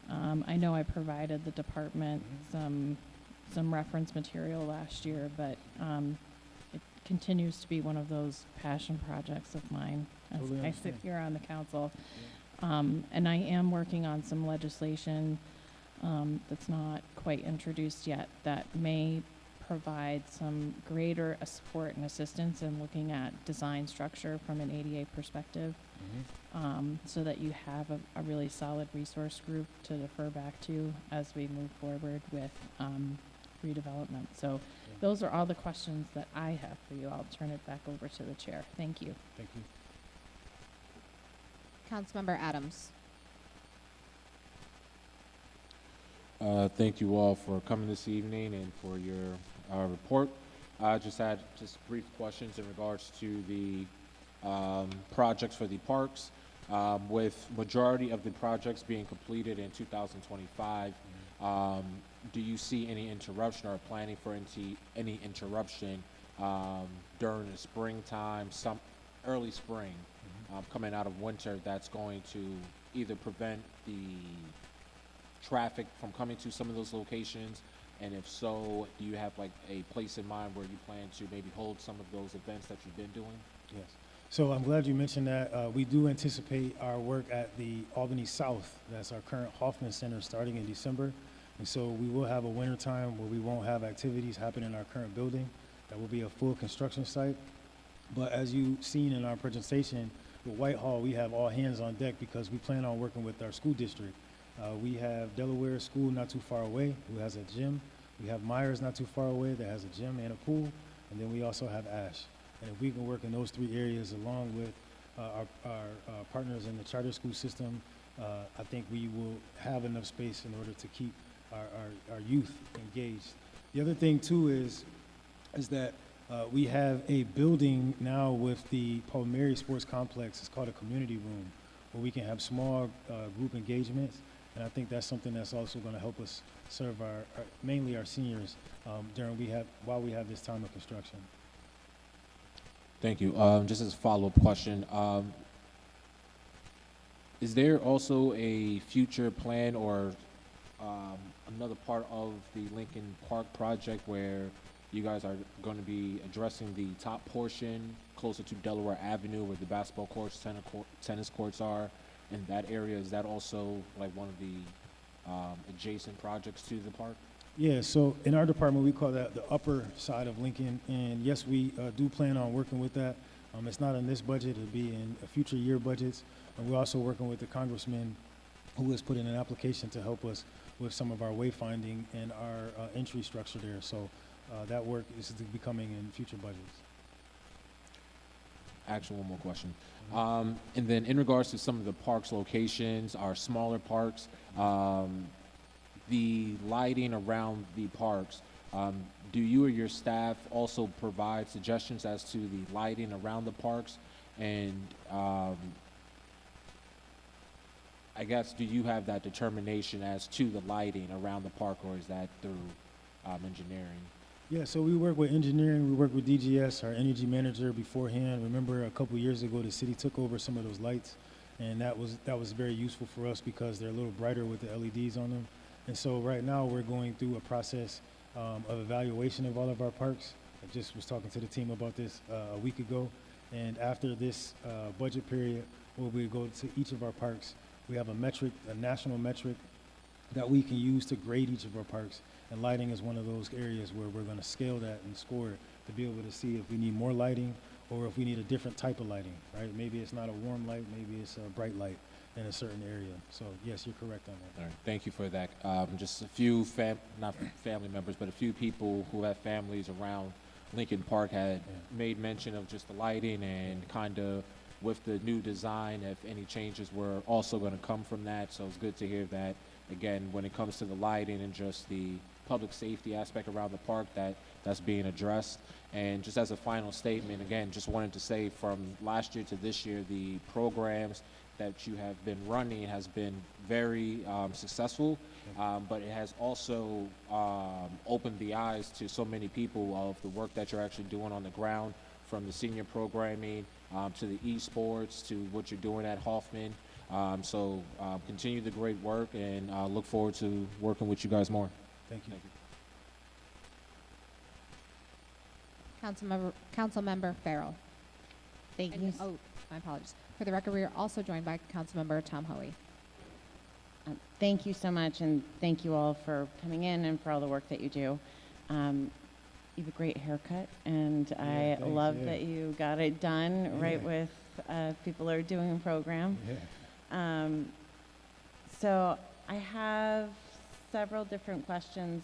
I know I provided the department some reference material last year, but it continues to be one of those passion projects of mine as Totally I sit understand. here on the council. And I am working on some legislation that's not quite introduced yet that may provide some greater support and assistance in looking at design structure from an ADA perspective, so that you have a really solid resource group to defer back to as we move forward with redevelopment. So those are all the questions that I have for you. I'll turn it back over to the chair. Thank you. Thank you. Councilmember Adams. Thank you all for coming this evening and for your report. I just had brief questions in regards to the projects for the parks. With majority of the projects being completed in 2025, do you see any interruption or planning for any interruption during the springtime, some early spring, coming out of winter, that's going to either prevent the traffic from coming to some of those locations? And if so, do you have like a place in mind where you plan to maybe hold some of those events that you've been doing? Yes. So I'm glad you mentioned that. We do anticipate our work at the Albany South, that's our current Hoffman Center, starting in December. And so we will have a winter time where we won't have activities happen in our current building. That will be a full construction site. But as you've seen in our presentation, with Whitehall, we have all hands on deck because we plan on working with our school district. We have Delaware School not too far away, who has a gym. We have Myers not too far away that has a gym and a pool. And then we also have Ash. And if we can work in those three areas along with our partners in the charter school system, I think we will have enough space in order to keep our youth engaged. The other thing too is that we have a building now with the Palmieri Sports Complex. It's called a community room, where we can have small group engagements. And I think that's something that's also going to help us serve mainly our seniors while we have this time of construction. Thank you. Just as a follow-up question, is there also a future plan or another part of the Lincoln Park project where you guys are going to be addressing the top portion closer to Delaware Avenue where the basketball courts, tennis courts are in that area? Is that also like one of the adjacent projects to the park? Yeah, so in our department, we call that the upper side of Lincoln. And yes, we do plan on working with that. It's not in this budget, it'll be in future year budgets. And we're also working with the congressman who has put in an application to help us with some of our wayfinding and our entry structure there. So that work is to be coming in future budgets. Actually, one more question. And then in regards to some of the parks locations, our smaller parks, the lighting around the parks, do you or your staff also provide suggestions as to the lighting around the parks? And I guess, do you have that determination as to the lighting around the park, or is that through engineering? Yeah, so we work with engineering, we work with DGS, our energy manager beforehand. Remember a couple years ago, the city took over some of those lights, and that was very useful for us because they're a little brighter with the LEDs on them. And so right now we're going through a process of evaluation of all of our parks. I just was talking to the team about this a week ago, and after this budget period, where we go to each of our parks, we have a metric, a national metric that we can use to grade each of our parks. And lighting is one of those areas where we're going to scale that and score it to be able to see if we need more lighting or if we need a different type of lighting, right? Maybe it's not a warm light, maybe it's a bright light in a certain area. So yes, you're correct on that. All right, thank you for that. Just a few, not family members, but a few people who have families around Lincoln Park had made mention of just the lighting and kind of with the new design, if any changes were also going to come from that. So it's good to hear that, again, when it comes to the lighting and just the public safety aspect around the park, that's being addressed. And just as a final statement, again, just wanted to say from last year to this year, the programs that you have been running has been very successful, but it has also opened the eyes to so many people of the work that you're actually doing on the ground from the senior programming to the esports to what you're doing at Hoffman. So continue the great work, and look forward to working with you guys more. Thank you. Councilmember Farrell. Thank And- you. Oh, my apologies. For the record, we are also joined by Councilmember Tom Hoey. Thank you so much, and thank you all for coming in and for all the work that you do. You have a great haircut, and I thanks, love yeah. that you got it done right Yeah. with people are doing a program. Yeah. So I have several different questions.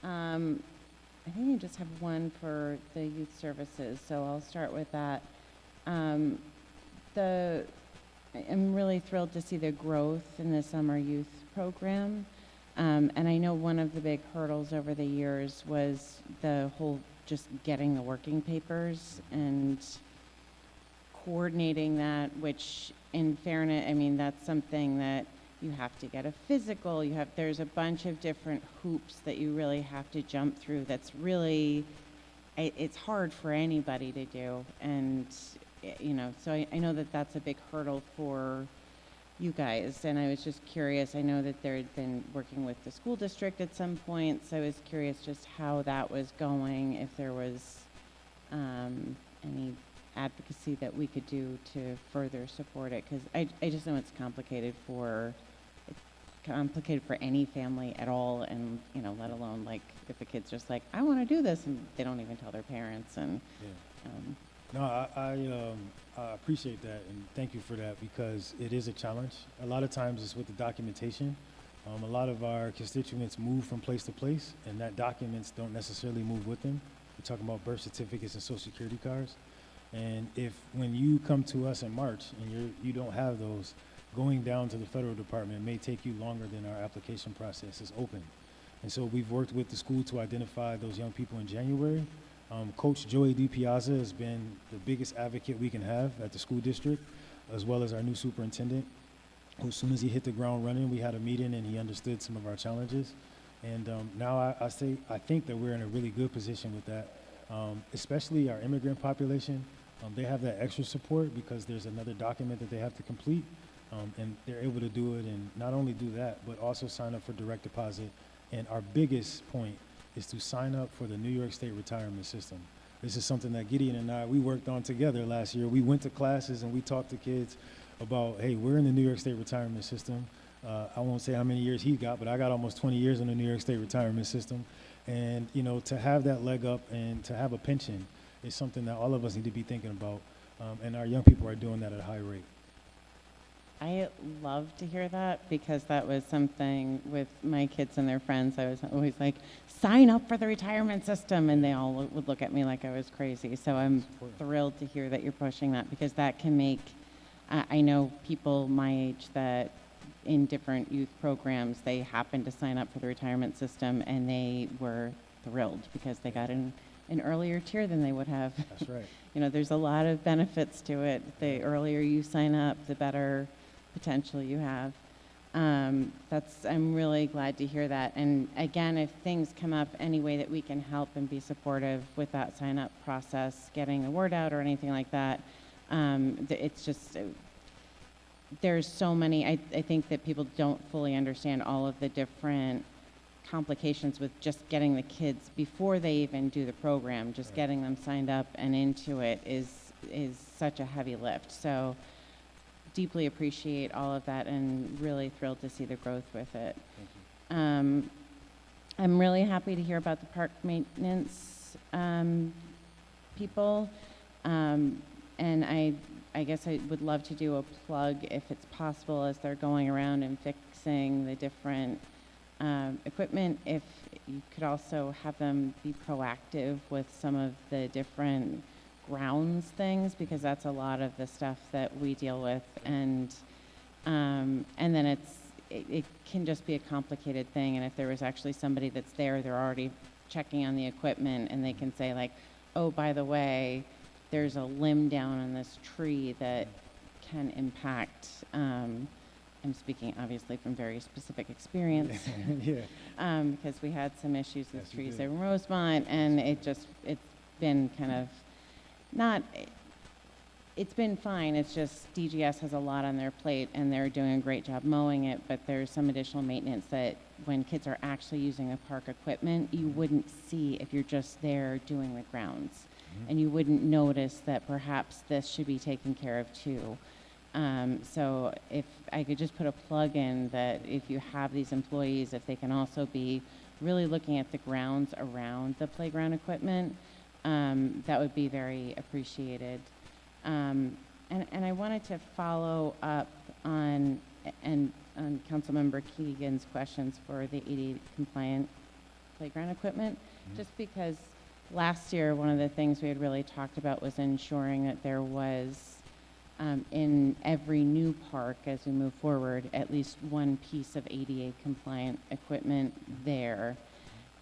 I think you just have one for the youth services, so I'll start with that. I'm really thrilled to see the growth in the summer youth program. And I know one of the big hurdles over the years was the whole just getting the working papers and coordinating that, which in fairness, I mean, that's something that you have to get a physical, there's a bunch of different hoops that you really have to jump through that's really, it's hard for anybody to do. And, so I know that that's a big hurdle for you guys. And I was just curious, I know that there had been working with the school district at some point, so I was curious just how that was going, if there was any advocacy that we could do to further support it, because I just know it's complicated for any family at all, and let alone like if a kid's just like, I want to do this, and they don't even tell their parents. And No, I appreciate that, and thank you for that, because it is a challenge. A lot of times it's with the documentation. A lot of our constituents move from place to place, and that documents don't necessarily move with them. We're talking about birth certificates and social security cards. And when you come to us in March and you don't have those, going down to the federal department may take you longer than our application process is open. And so we've worked with the school to identify those young people in January. Coach Joey DiPiazza has been the biggest advocate we can have at the school district, as well as our new superintendent, who, as soon as he hit the ground running, we had a meeting and he understood some of our challenges. And now I think that we're in a really good position with that, especially our immigrant population. They have that extra support because there's another document that they have to complete, and they're able to do it, and not only do that, but also sign up for direct deposit. And our biggest point is to sign up for the New York State retirement system. This is something that Gideon and we worked on together last year. We went to classes and we talked to kids about, hey, we're in the New York State retirement system. I won't say how many years he got, but I got almost 20 years in the New York State retirement system. And, to have that leg up and to have a pension is something that all of us need to be thinking about. And our young people are doing that at a high rate. I love to hear that, because that was something with my kids and their friends. I was always like, sign up for the retirement system, and they all would look at me like I was crazy. So I'm thrilled to hear that you're pushing that, because that can make, I know people my age that in different youth programs, they happened to sign up for the retirement system, and they were thrilled because they got an earlier tier than they would have. That's right. There's a lot of benefits to it. The earlier you sign up, the better potential you have. I'm really glad to hear that. And again, if things come up any way that we can help and be supportive with that sign up process, getting the word out or anything like that, it's just, there's so many, I think that people don't fully understand all of the different complications with just getting the kids before they even do the program, just getting them signed up and into it is such a heavy lift. So deeply appreciate all of that, and really thrilled to see the growth with it. I'm really happy to hear about the park maintenance people, and I guess I would love to do a plug, if it's possible, as they're going around and fixing the different equipment, if you could also have them be proactive with some of the different grounds things, because that's a lot of the stuff that we deal with. And then it can just be a complicated thing, and if there was actually somebody that's there, they're already checking on the equipment, and they can say like, oh, by the way, there's a limb down on this tree that can impact, I'm speaking obviously from very specific experience. Yeah. Because we had some issues with Yes, we trees did. in Rosemont, and it's been kind of, not, it's been fine. It's just DGS has a lot on their plate and they're doing a great job mowing it, but there's some additional maintenance that when kids are actually using the park equipment, you wouldn't see if you're just there doing the grounds. And you wouldn't notice that perhaps this should be taken care of too. So if I could just put a plug in that if you have these employees, if they can also be really looking at the grounds around the playground equipment, that would be very appreciated. And I wanted to follow up on Councilmember Keegan's questions for the ADA compliant playground equipment, just because last year one of the things we had really talked about was ensuring that there was in every new park as we move forward at least one piece of ADA compliant equipment there.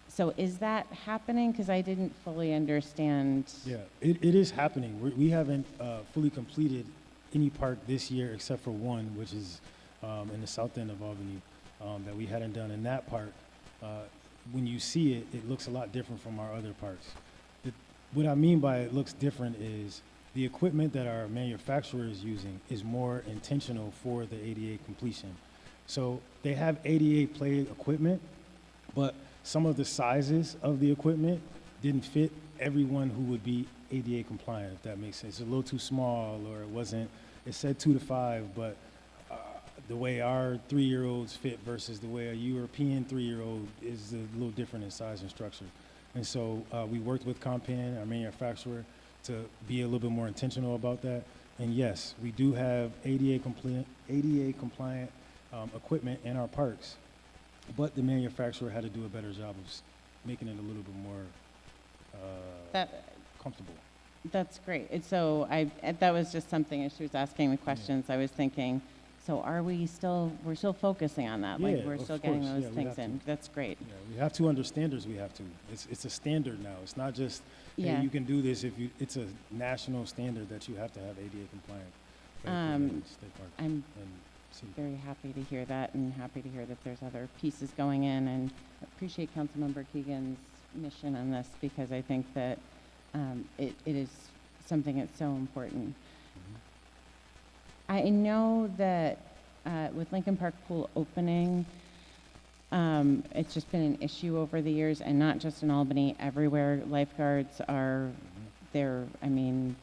So is that happening? Because I didn't fully understand. Yeah, it is happening. We haven't fully completed any park this year except for one, which is in the south end of Albany, that we hadn't done. In that park, when you see it, it looks a lot different from our other parks. What I mean by it looks different is the equipment that our manufacturer is using is more intentional for the ADA completion. So they have ADA play equipment, but some of the sizes of the equipment didn't fit everyone who would be ADA compliant, if that makes sense. It's a little too small, or it said 2 to 5, but the way our 3-year-olds fit versus the way a European 3-year-old is a little different in size and structure. And so we worked with Compan, our manufacturer, to be a little bit more intentional about that. And yes, we do have ADA compliant equipment in our parks, but the manufacturer had to do a better job of making it a little bit more comfortable. That's great. And so that was just something as she was asking the questions, I was thinking, so we're still focusing on that? Like Yeah, we're of still getting course. those Yeah, we things have in. to. That's great. Yeah, we have to under standards. We have to. It's a standard now. It's not just hey, you can do this it's a national standard that you have to have ADA compliant. State park I'm and city. very happy to hear that and happy to hear that there's other pieces going in, and appreciate Councilmember Keegan's mission on this because I think that it is something that's so important. I know that with Lincoln Park Pool opening, it's just been an issue over the years, and not just in Albany, everywhere. Lifeguards are there. I mean,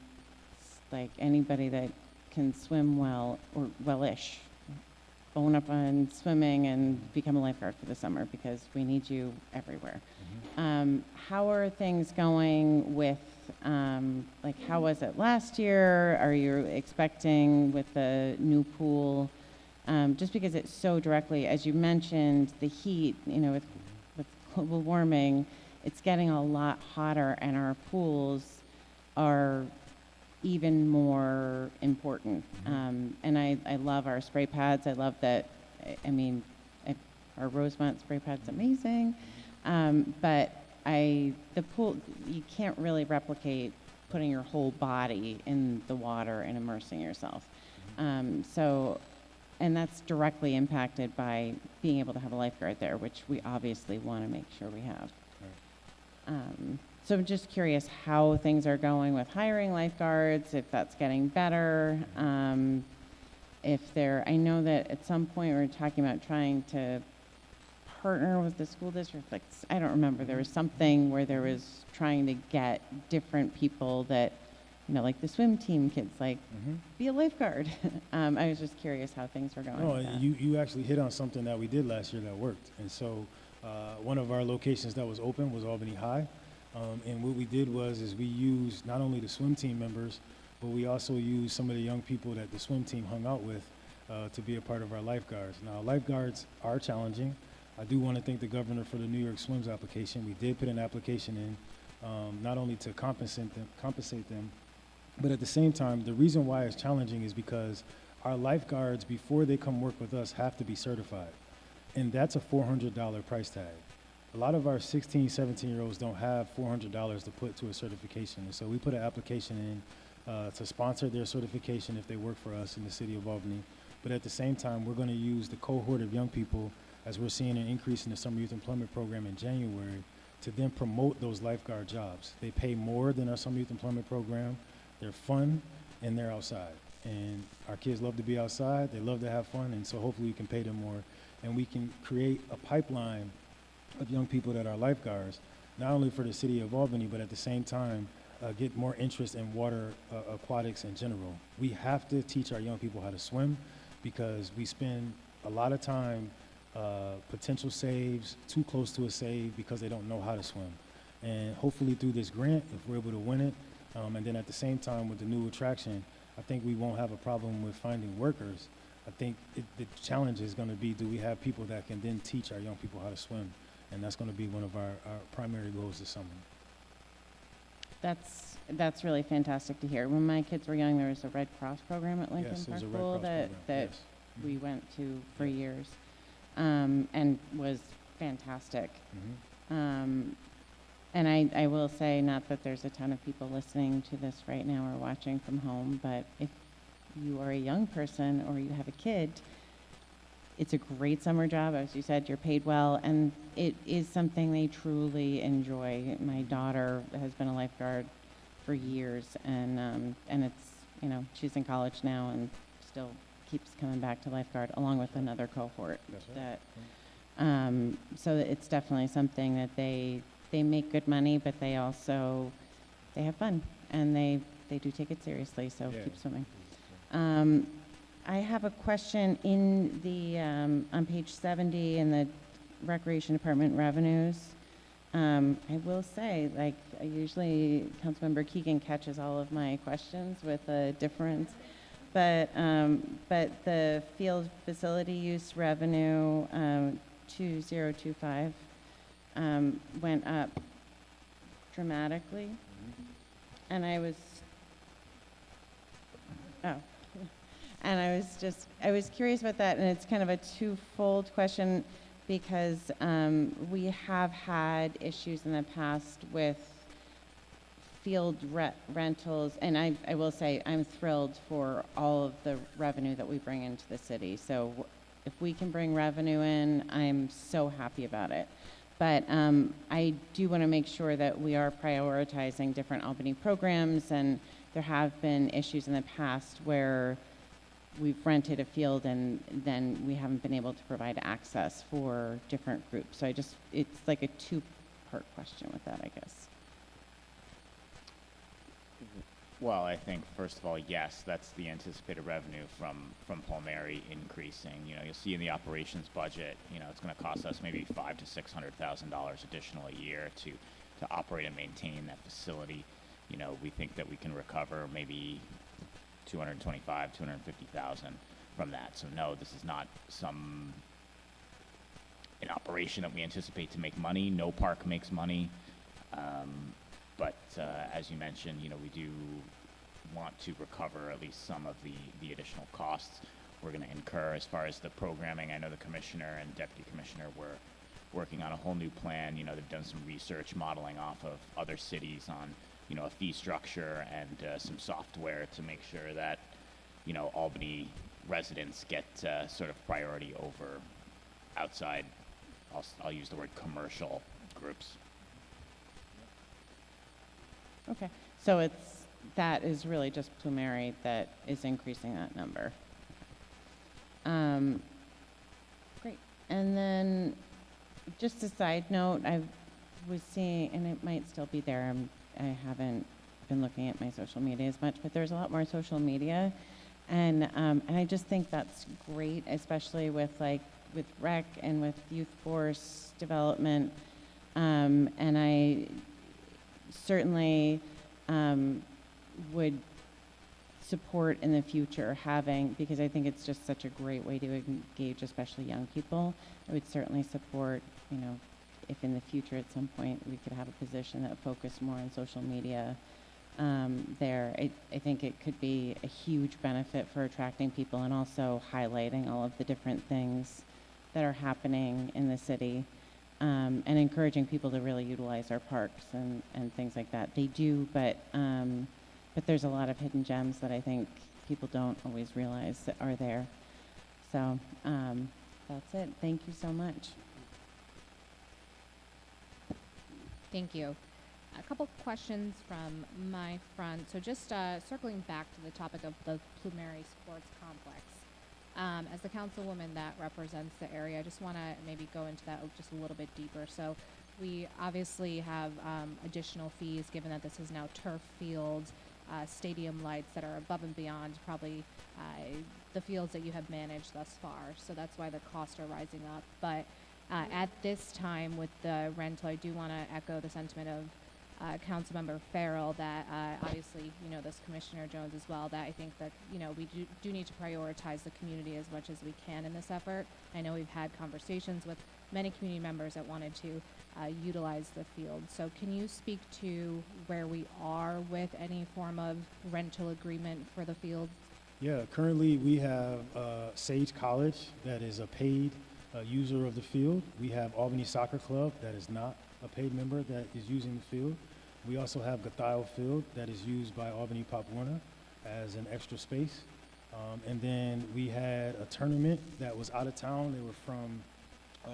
it's like anybody that can swim well or well-ish, bone up on swimming and become a lifeguard for the summer because we need you everywhere. How are things going with, like, how was it last year? Are you expecting with the new pool? Just because it's so directly, as you mentioned, the heat, with global warming, it's getting a lot hotter, and our pools are even more important. And I love our spray pads. I love that, our Rosemont spray pad's amazing. But the pool, you can't really replicate putting your whole body in the water and immersing yourself. And that's directly impacted by being able to have a lifeguard there, which we obviously want to make sure we have. So I'm just curious how things are going with hiring lifeguards, if that's getting better. I know that at some point we were talking about trying to partner with the school district. Like, I don't remember, there was something where there was trying to get different people that, like the swim team kids, like, be a lifeguard. I was just curious how things were going. No, with that. you actually hit on something that we did last year that worked. And so one of our locations that was open was Albany High. And what we did is we used not only the swim team members, but we also used some of the young people that the swim team hung out with to be a part of our lifeguards. Now, lifeguards are challenging. I do want to thank the governor for the New York Swims application. We did put an application in, not only to compensate them, but at the same time, the reason why it's challenging is because our lifeguards, before they come work with us, have to be certified. And that's a $400 price tag. A lot of our 16, 17-year-olds don't have $400 to put to a certification. And so we put an application in to sponsor their certification if they work for us in the city of Albany. But at the same time, we're going to use the cohort of young people, as we're seeing an increase in the Summer Youth Employment Program in January, to then promote those lifeguard jobs. They pay more than our Summer Youth Employment Program. They're fun, and they're outside. And our kids love to be outside, they love to have fun, and so hopefully we can pay them more, and we can create a pipeline of young people that are lifeguards, not only for the city of Albany, but at the same time, get more interest in water aquatics in general. We have to teach our young people how to swim, because we spend a lot of time potential saves, too close to a save, because they don't know how to swim. And hopefully through this grant, if we're able to win it, and then at the same time with the new attraction, I think we won't have a problem with finding workers. I think the challenge is going to be, do we have people that can then teach our young people how to swim? And that's going to be one of our primary goals this summer. That's really fantastic to hear. When my kids were young, there was a Red Cross program at Lincoln Yes, Park there's a Red Pool Cross that program, yes. we went to for years, and was fantastic. And I will say, not that there's a ton of people listening to this right now or watching from home, but if you are a young person or you have a kid, it's a great summer job. As you said, you're paid well, and it is something they truly enjoy. My daughter has been a lifeguard for years, and it's, you know, she's in college now and still keeps coming back to lifeguard along with another cohort. That's right. That, so it's definitely something that they make good money, but they also, they have fun, and they do take it seriously, so Yeah. keep swimming. I have a question in the, on page 70 in the Recreation Department revenues. I will say, like, usually Councilmember Keegan catches all of my questions with a difference, but the field facility use revenue, 2025, went up dramatically, and I was curious about that, and it's kind of a twofold question, because we have had issues in the past with field rentals, and I will say I'm thrilled for all of the revenue that we bring into the city. So if we can bring revenue in, I'm so happy about it. But I do want to make sure that we are prioritizing different Albany programs, and there have been issues in the past where we've rented a field and then we haven't been able to provide access for different groups. So it's like a two-part question with that, I guess. Well, I think, first of all, yes, that's the anticipated revenue from Palmieri increasing. You know, you'll see in the operations budget, you know, it's going to cost us maybe $500,000 to $600,000 additional a year to operate and maintain that facility. You know, we think that we can recover maybe $225,000, $250,000 from that. So no, this is not an operation that we anticipate to make money. No park makes money. But as you mentioned, you know, we do want to recover at least some of the additional costs we're going to incur. As far as the programming, I know the commissioner and deputy commissioner were working on a whole new plan. You know, they've done some research modeling off of other cities on, you know, a fee structure and some software to make sure that, you know, Albany residents get sort of priority over outside, I'll use the word commercial groups. Okay, so that is really just Palmieri that is increasing that number. Great. And then, just a side note, I was seeing, and it might still be there, I haven't been looking at my social media as much, but there's a lot more social media, and I just think that's great, especially with rec and with youth force development, and I certainly would support in the future having, because I think it's just such a great way to engage, especially young people. I would certainly support, you know, if in the future at some point we could have a position that focused more on social media there. I think it could be a huge benefit for attracting people and also highlighting all of the different things that are happening in the city. And encouraging people to really utilize our parks and things like that. They do, but there's a lot of hidden gems that I think people don't always realize that are there. So that's it. Thank you so much. Thank you. A couple questions from my front. So just circling back to the topic of the Plumery Sports Complex. As the councilwoman that represents the area, I just want to maybe go into that just a little bit deeper. So we obviously have additional fees, given that this is now turf fields, stadium lights that are above and beyond probably the fields that you have managed thus far. So that's why the costs are rising up. But at this time with the rental, I do want to echo the sentiment of Councilmember Farrell that obviously, this Commissioner Jones as well, that I think that, we do need to prioritize the community as much as we can in this effort. I know we've had conversations with many community members that wanted to utilize the field. So can you speak to where we are with any form of rental agreement for the fields? Yeah, currently we have Sage College that is a paid user of the field. We have Albany Soccer Club that is not a paid member that is using the field. We also have Gathiel Field that is used by Albany Pop Warner as an extra space. And then we had a tournament that was out of town. They were from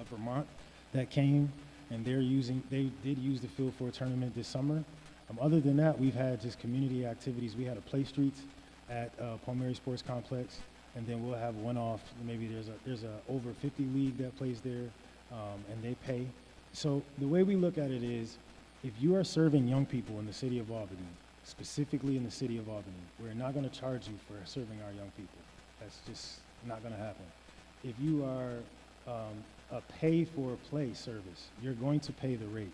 Vermont that came, and they did use the field for a tournament this summer. Other than that, we've had just community activities. We had a play streets at Palmieri Sports Complex, and then we'll have one-off. Maybe there's a over 50 league that plays there, and they pay. So the way we look at it is, if you are serving young people in the city of Albany, specifically in the city of Albany, we're not going to charge you for serving our young people. That's just not going to happen. If you are a pay-for-play service, you're going to pay the rate.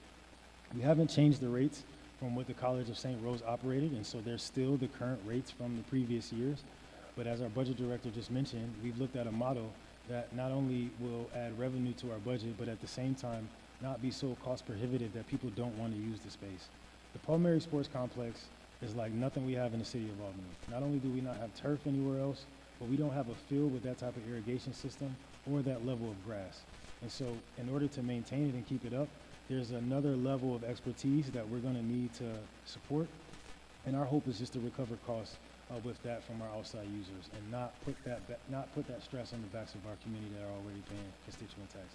We haven't changed the rates from what the College of St. Rose operated, and so they're still the current rates from the previous years. But as our budget director just mentioned, we've looked at a model that not only will add revenue to our budget, but at the same time not be so cost prohibitive that people don't want to use the space. The Palmieri Sports Complex is like nothing we have in the city of Albany. Not only do we not have turf anywhere else, but we don't have a field with that type of irrigation system or that level of grass. And so in order to maintain it and keep it up, there's another level of expertise that we're going to need to support. And our hope is just to recover costs with that from our outside users and not put that stress on the backs of our community that are already paying constituent taxes.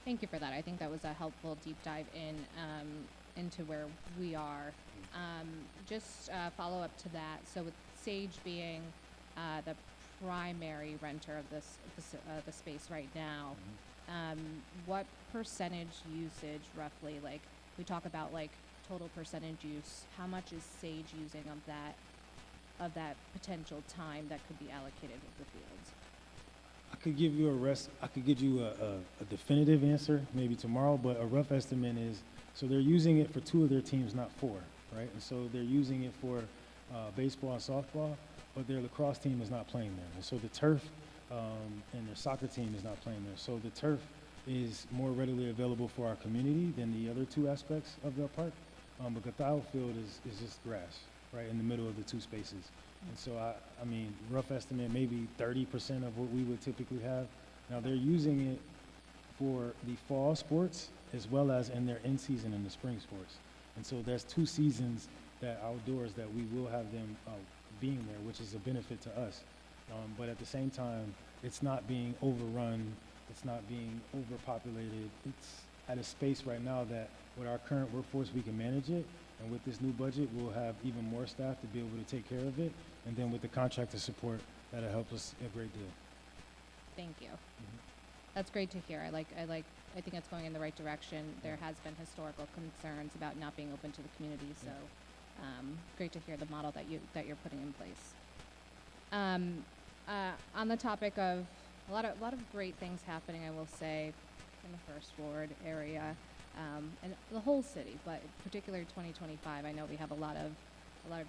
Thank you for that. I think that was a helpful deep dive into where we are. Just follow up to that. So with Sage being the primary renter of the space right now, what percentage usage roughly? Like we talk about like total percentage use. How much is Sage using of that potential time that could be allocated with the fields? I could give you a definitive answer maybe tomorrow, but a rough estimate is, so they're using it for 2 of their teams, not 4, right? And so they're using it for baseball and softball, but their lacrosse team is not playing there. And so the turf and their soccer team is not playing there. So the turf is more readily available for our community than the other 2 aspects of the park. But Gathiel Field is just grass, right, in the middle of the 2 spaces. And so, I mean, rough estimate, maybe 30% of what we would typically have. Now, they're using it for the fall sports as well as in their in-season and the spring sports. And so there's 2 seasons that outdoors that we will have them being there, which is a benefit to us. But at the same time, it's not being overrun. It's not being overpopulated. It's at a space right now that with our current workforce, we can manage it. And with this new budget, we'll have even more staff to be able to take care of it. And then with the contractor support, that'll help us a great deal. Thank you. That's great to hear. I think it's going in the right direction. There has been historical concerns about not being open to the community, so great to hear the model that you're putting in place. On the topic of a lot of great things happening, I will say, in the First Ward area. And the whole city, but particularly 2025, I know we have a lot of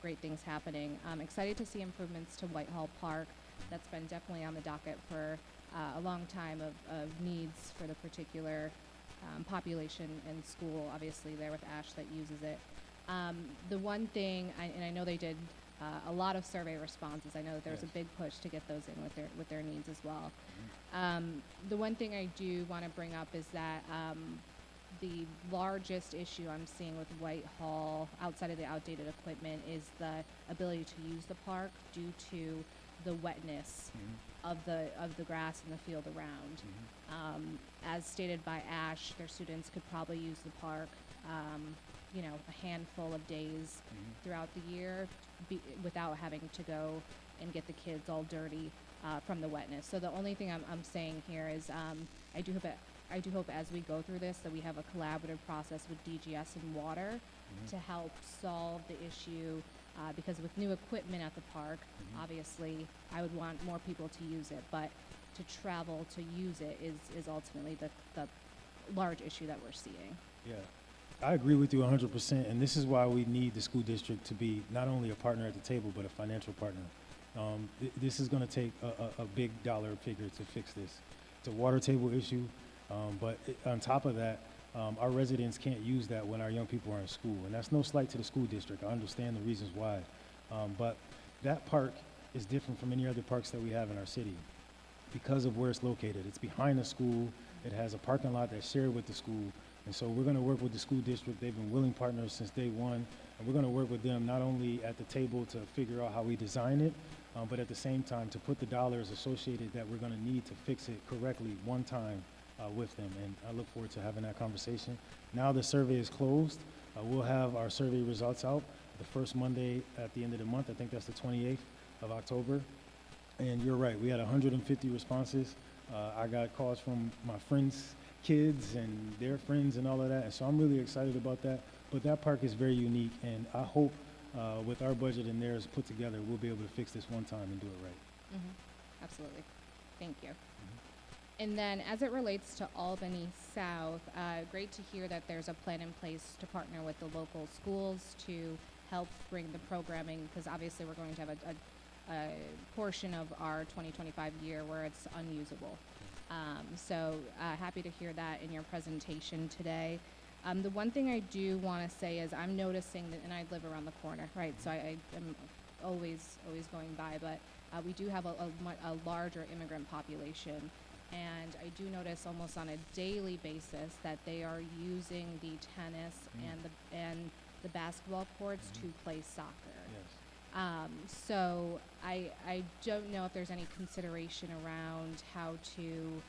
great things happening. I'm excited to see improvements to Whitehall Park. That's been definitely on the docket for a long time of needs for the particular population and school, obviously there with Ash that uses it. The one thing, and I know they did a lot of survey responses. I know that there's a big push to get those in with their needs as well. The one thing I do want to bring up is that the largest issue I'm seeing with Whitehall, outside of the outdated equipment, is the ability to use the park due to the wetness of the grass and the field around. As stated by Ash, their students could probably use the park you know, a handful of days throughout the year without having to go and get the kids all dirty from the wetness. So the only thing I'm saying here is I do hope as we go through this that we have a collaborative process with DGS and water to help solve the issue because with new equipment at the park, obviously I would want more people to use it, but to travel to use it is ultimately the large issue that we're seeing. Yeah, I agree with you 100%, and this is why we need the school district to be not only a partner at the table, but a financial partner. This is going to take a big dollar figure to fix this. It's a water table issue, but on top of that, our residents can't use that when our young people are in school, and that's no slight to the school district. I understand the reasons why, but that park is different from any other parks that we have in our city because of where it's located. It's behind the school. It has a parking lot that's shared with the school. And so we're going to work with the school district. They've been willing partners since day one. And we're going to work with them not only at the table to figure out how we design it, but at the same time to put the dollars associated that we're going to need to fix it correctly one time with them. And I look forward to having that conversation. Now the survey is closed. We'll have our survey results out the first Monday at the end of the month. I think that's the 28th of October. And you're right, we had 150 responses. I got calls from my friends' kids and their friends and all of that, and so I'm really excited about that. But that park is very unique, and I hope with our budget and theirs put together, we'll be able to fix this one time and do it right. Absolutely. Thank you. And then as it relates to Albany South, great to hear that there's a plan in place to partner with the local schools to help bring the programming, because obviously we're going to have a portion of our 2025 year where it's unusable. So happy to hear that in your presentation today. The one thing I do want to say is I'm noticing that, and I live around the corner, right? So I am always going by, but we do have a larger immigrant population. And I do notice almost on a daily basis that they are using the tennis and the basketball courts to play soccer. Yes. So I don't know if there's any consideration around how to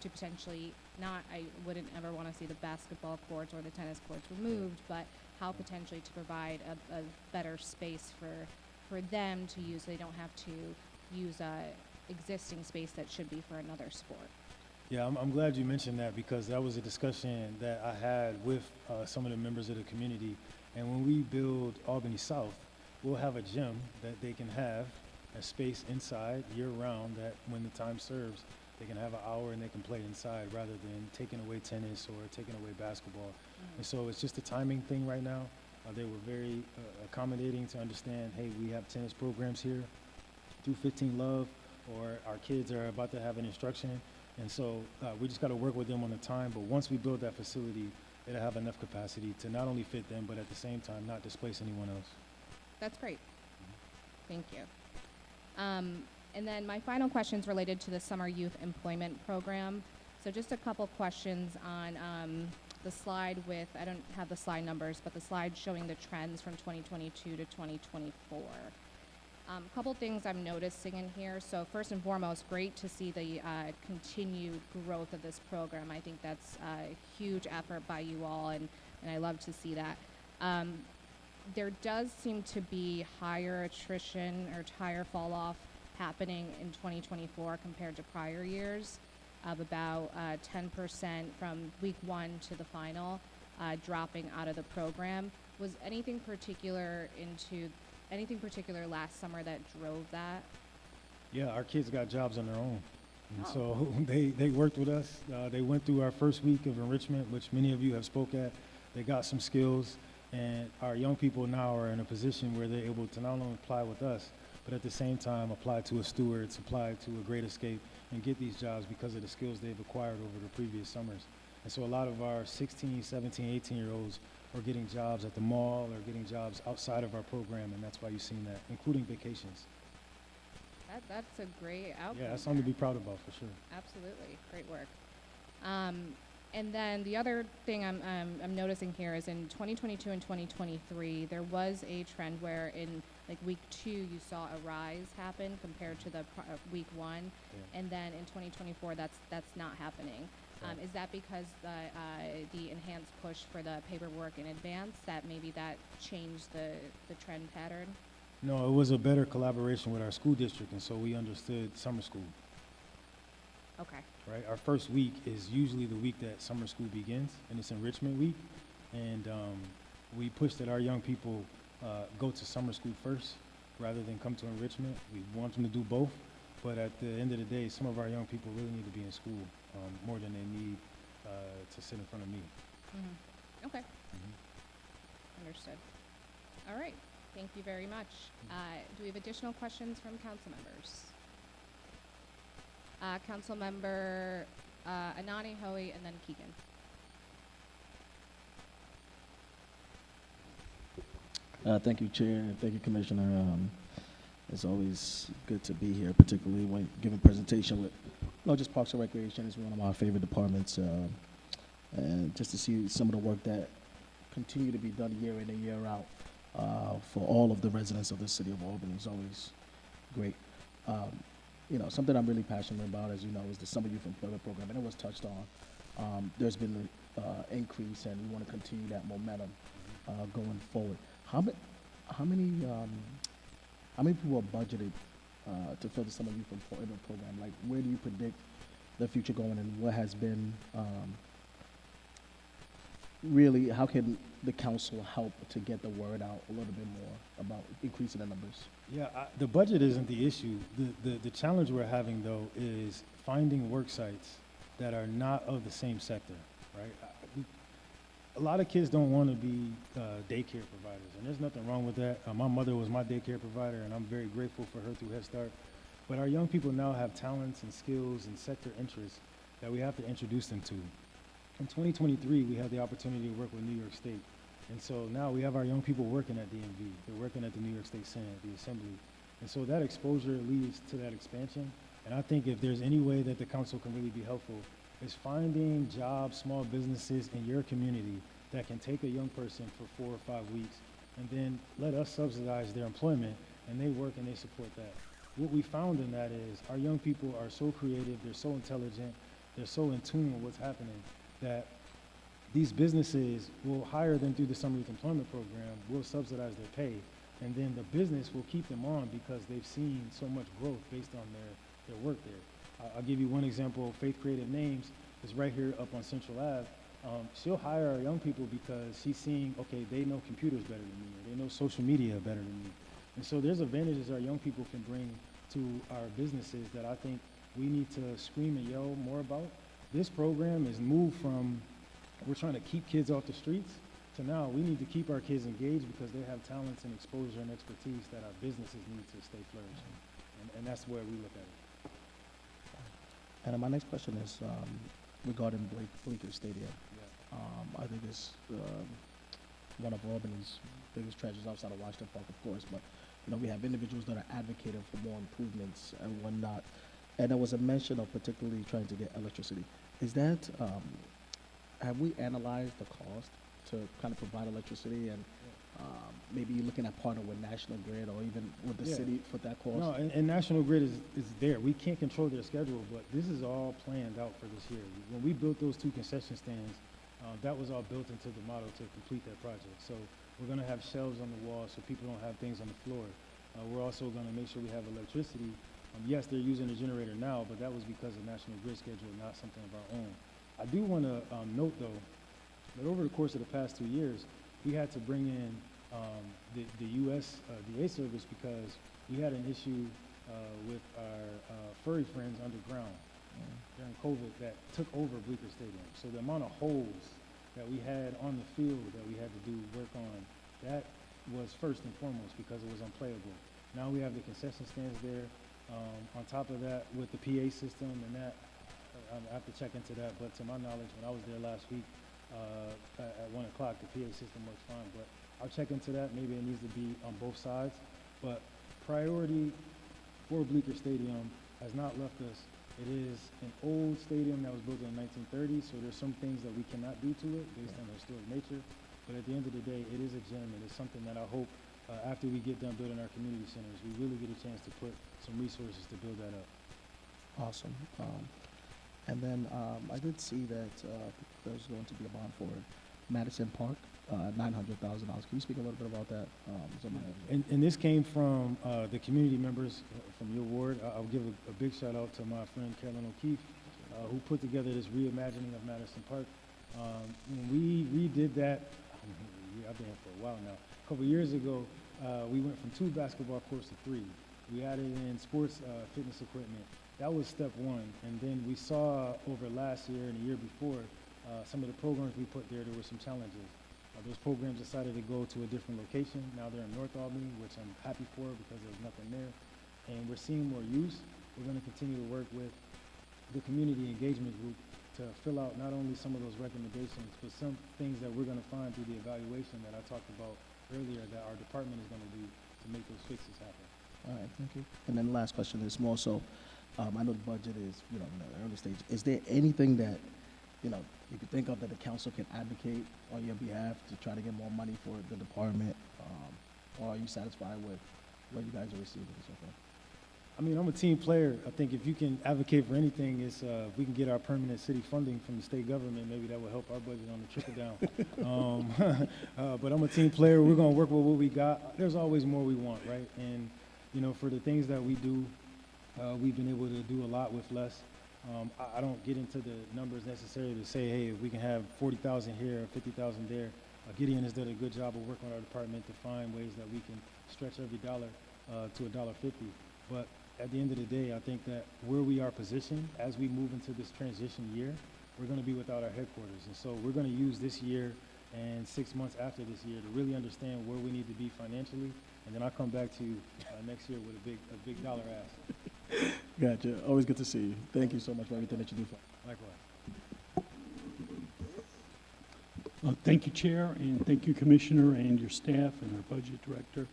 potentially I wouldn't ever want to see the basketball courts or the tennis courts removed, but how potentially to provide a better space for them to use so they don't have to use existing space that should be for another sport. Yeah, I'm glad you mentioned that because that was a discussion that I had with some of the members of the community. And when we build Albany South, we'll have a gym that they can have a space inside year-round that when the time serves, they can have an hour and they can play inside rather than taking away tennis or taking away basketball. And so it's just a timing thing right now. They were very accommodating to understand, hey, we have tennis programs here through 15 Love, or our kids are about to have an instruction. And so we just got to work with them on the time. But once we build that facility, it'll have enough capacity to not only fit them, but at the same time not displace anyone else. That's great. Thank you. And then my final question is related to the Summer Youth Employment Program. So just a couple questions on the slide with, I don't have the slide numbers, but the slide showing the trends from 2022 to 2024. A couple things I'm noticing in here. So first and foremost, great to see the continued growth of this program. I think that's a huge effort by you all, and I love to see that. There does seem to be higher attrition or higher fall off happening in 2024 compared to prior years, of about 10% from week one to the final, dropping out of the program. Was anything particular last summer that drove that? Yeah, our kids got jobs on their own. And so they worked with us. They went through our first week of enrichment, which many of you have spoke at. They got some skills, and our young people now are in a position where they're able to not only apply with us, but at the same time apply to a Stewart, apply to a Great Escape, and get these jobs because of the skills they've acquired over the previous summers. And so a lot of our 16, 17, 18-year-olds are getting jobs at the mall or getting jobs outside of our program, and that's why you've seen that, including vacations. That's a great outcome. Yeah, that's something to be proud about for sure. Absolutely, great work. And then the other thing I'm noticing here is in 2022 and 2023, there was a trend where in like week 2, you saw a rise happen compared to the week 1, Yeah. and then in 2024, that's not happening. Right. Is that because the enhanced push for the paperwork in advance, that maybe that changed the trend pattern? No, it was a better collaboration with our school district, and so we understood summer school, Okay. right? Our first week is usually the week that summer school begins, and it's enrichment week. And we push that our young people go to summer school first rather than come to enrichment. We want them to do both, but at the end of the day, some of our young people really need to be in school more than they need to sit in front of me. Mm-hmm. Okay. Understood. All right. Thank you very much. Do we have additional questions from council members? Council member Anani, Hoey, and then Keegan. Thank you, Chair, and thank you, Commissioner. It's always good to be here, particularly when giving presentation with, just Parks and Recreation is one of my favorite departments, and just to see some of the work that continue to be done year in and year out for all of the residents of the city of Albany is always great. Something I'm really passionate about, as you know, is the Summer Youth Employment Program, and it was touched on. There's been an increase, and we want to continue that momentum going forward. How many people are budgeted to fill the Summer Youth Employment Program? Like, where do you predict the future going, and what has been really, how can the council help to get the word out a little bit more about increasing the numbers? Yeah, the budget isn't the issue. The challenge we're having, though, is finding work sites that are not of the same sector, right? A lot of kids don't want to be daycare providers, and there's nothing wrong with that. My mother was my daycare provider, and I'm very grateful for her through Head Start. But our young people now have talents and skills and sector interests that we have to introduce them to. In 2023, we had the opportunity to work with New York State. And so now we have our young people working at DMV. They're working at the New York State Senate, the Assembly. And so that exposure leads to that expansion. And I think if there's any way that the council can really be helpful, is finding jobs, small businesses in your community that can take a young person for 4 or 5 weeks and then let us subsidize their employment, and they work and they support that. What we found in that is our young people are so creative, they're so intelligent, they're so in tune with what's happening that these businesses will hire them through the Summer Youth Employment Program, will subsidize their pay, and then the business will keep them on because they've seen so much growth based on their work there. I'll give you one example. Faith Creative Names is right here up on Central Ave. She'll hire our young people because she's seeing, okay, they know computers better than me, or they know social media better than me. And so there's advantages our young people can bring to our businesses that I think we need to scream and yell more about. This program is moved from, we're trying to keep kids off the streets, to now we need to keep our kids engaged because they have talents and exposure and expertise that our businesses need to stay flourishing. And that's where we look at it. And my next question is regarding Bleecker Stadium. I think it's one of Albany's biggest treasures outside of Washington Park, of course, but we have individuals that are advocating for more improvements and whatnot. And there was a mention of particularly trying to get electricity. Is that, have we analyzed the cost to kind of provide electricity, and maybe you're looking at partner with National Grid or even with the city for that cost? No, and National Grid is there. We can't control their schedule, but this is all planned out for this year. When we built those 2 concession stands, that was all built into the model to complete that project. So we're going to have shelves on the wall so people don't have things on the floor. We're also going to make sure we have electricity. Yes, they're using a generator now, but that was because of National Grid schedule, not something of our own. I do want to note, though, that over the course of the past 2 years, we had to bring in the USDA service because we had an issue with our furry friends underground during COVID that took over Bleecker Stadium. So the amount of holes that we had on the field that we had to do work on, that was first and foremost because it was unplayable. Now we have the concession stands there. On top of that, with the PA system and that, I have to check into that, but to my knowledge, when I was there last week, at 1 o'clock, the PA system works fine, but I'll check into that. Maybe it needs to be on both sides, but priority for Bleecker Stadium has not left us. It is an old stadium that was built in the 1930s, so there's some things that we cannot do to it based on the historic nature, but at the end of the day, it is a gem, and it's something that I hope after we get done building our community centers, we really get a chance to put some resources to build that up. Awesome. And then I did see that there's going to be a bond for Madison Park, $900,000. Can you speak a little bit about that? And this came from the community members from your ward. I'll give a big shout out to my friend Carolyn O'Keefe, who put together this reimagining of Madison Park. When we redid that, I've been here for a while now. A couple years ago, we went from 2 basketball courts to 3. We added in sports fitness equipment. That was step one. And then we saw over last year and the year before, some of the programs we put there were some challenges. Those programs decided to go to a different location. Now they're in North Albany, which I'm happy for because there's nothing there. And we're seeing more use. We're going to continue to work with the community engagement group to fill out not only some of those recommendations, but some things that we're going to find through the evaluation that I talked about earlier that our department is going to do to make those fixes happen. All right, thank you. And then the last question is more so, I know the budget is, in the early stage. Is there anything that, you could think of that the council can advocate on your behalf to try to get more money for the department? Or are you satisfied with what you guys are receiving so far? I mean, I'm a team player. I think if you can advocate for anything, it's if we can get our permanent city funding from the state government, maybe that will help our budget on the trickle down. But I'm a team player. We're going to work with what we got. There's always more we want, right? And, for the things that we do, we've been able to do a lot with less. I don't get into the numbers necessarily to say, hey, if we can have 40,000 here or 50,000 there. Gideon has done a good job of working with our department to find ways that we can stretch every dollar to $1.50. But at the end of the day, I think that where we are positioned as we move into this transition year, we're going to be without our headquarters. And so we're going to use this year and 6 months after this year to really understand where we need to be financially. And then I'll come back to you next year with a big dollar ask. Gotcha. Always good to see you. Thank you so much for everything that you do for us. Likewise. Thank you, Chair, and thank you, Commissioner, and your staff, and our Budget Director.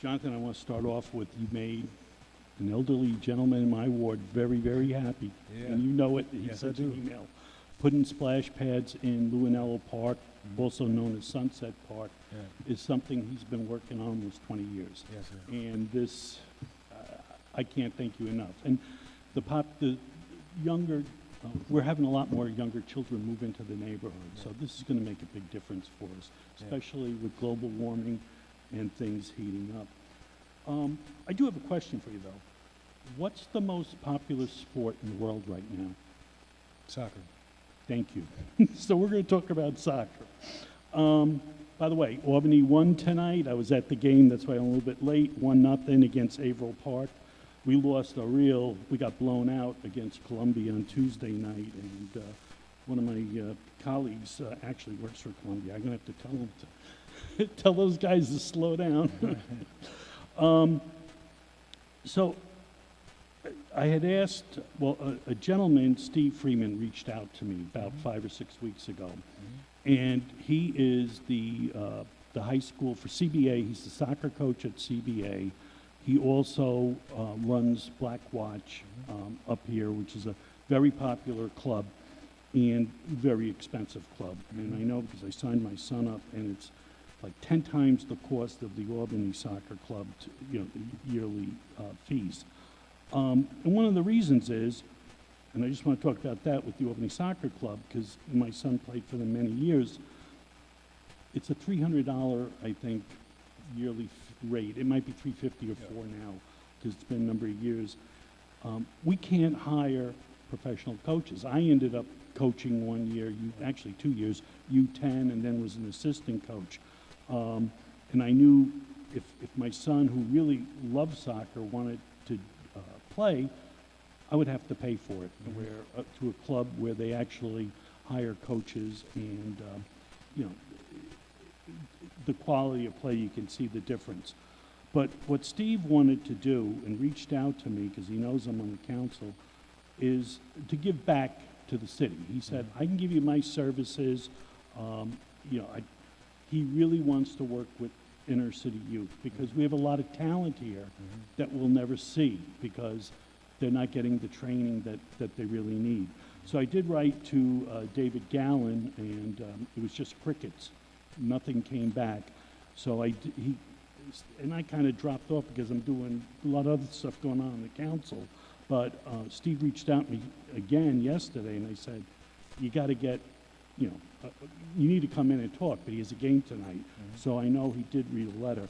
Jonathan, I want to start off with, you made an elderly gentleman in my ward very, very happy. Yeah. And you know it. He Yes, sent I do. an email. Putting splash pads in Luanello Park, also known as Sunset Park, is something he's been working on almost 20 years. Yes, sir. And this, I can't thank you enough. And the younger, we're having a lot more younger children move into the neighborhood, so this is going to make a big difference for us, especially with global warming and things heating up. I do have a question for you, though. What's the most popular sport in the world right now? Soccer. Thank you. So we're going to talk about soccer. By the way, Albany won tonight. I was at the game, that's why I'm a little bit late. 1-0 against Averill Park. We we got blown out against Columbia on Tuesday night, and one of my colleagues actually works for Columbia. I'm going to have to tell him to tell those guys to slow down. So I had asked, a gentleman, Steve Freeman, reached out to me about 5 or 6 weeks ago. And he is the high school for CBA. He's the soccer coach at CBA. He also runs Black Watch up here, which is a very popular club and very expensive club. And I know because I signed my son up, and it's like 10 times the cost of the Albany Soccer Club, the yearly fees. And one of the reasons is, and I just want to talk about that with the Albany Soccer Club, because my son played for them many years. It's a $300, I think, yearly rate. It might be $350 or $4 now, because it's been a number of years. We can't hire professional coaches. I ended up coaching 1 year, actually 2 years, U10, and then was an assistant coach. And I knew if my son, who really loves soccer, wanted to play, I would have to pay for it, to a club where they actually hire coaches, and the quality of play, you can see the difference. But what Steve wanted to do, and reached out to me because he knows I'm on the council, is to give back to the city. He said, I can give you my services. He really wants to work with inner city youth, because we have a lot of talent here that we'll never see because they're not getting the training that they really need. So I did write to David Gallen, and it was just crickets. nothing came back. So I kind of dropped off because I'm doing a lot of other stuff going on in the council. But Steve reached out to me again yesterday, and they said, you got to get, you know, you need to come in and talk, but he has a game tonight. So I know he did read a letter.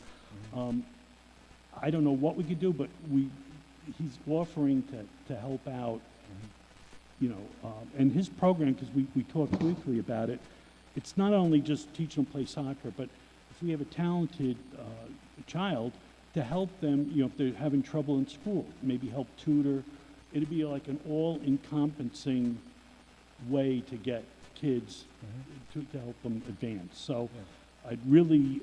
I don't know what we could do, but he's offering to help out, you know, and his program, because we talked briefly about it, it's not only just teaching them to play soccer, but if we have a talented child, to help them, you know, if they're having trouble in school, maybe help tutor. It'd be like an all-encompassing way to get kids to help them advance. So I'd really,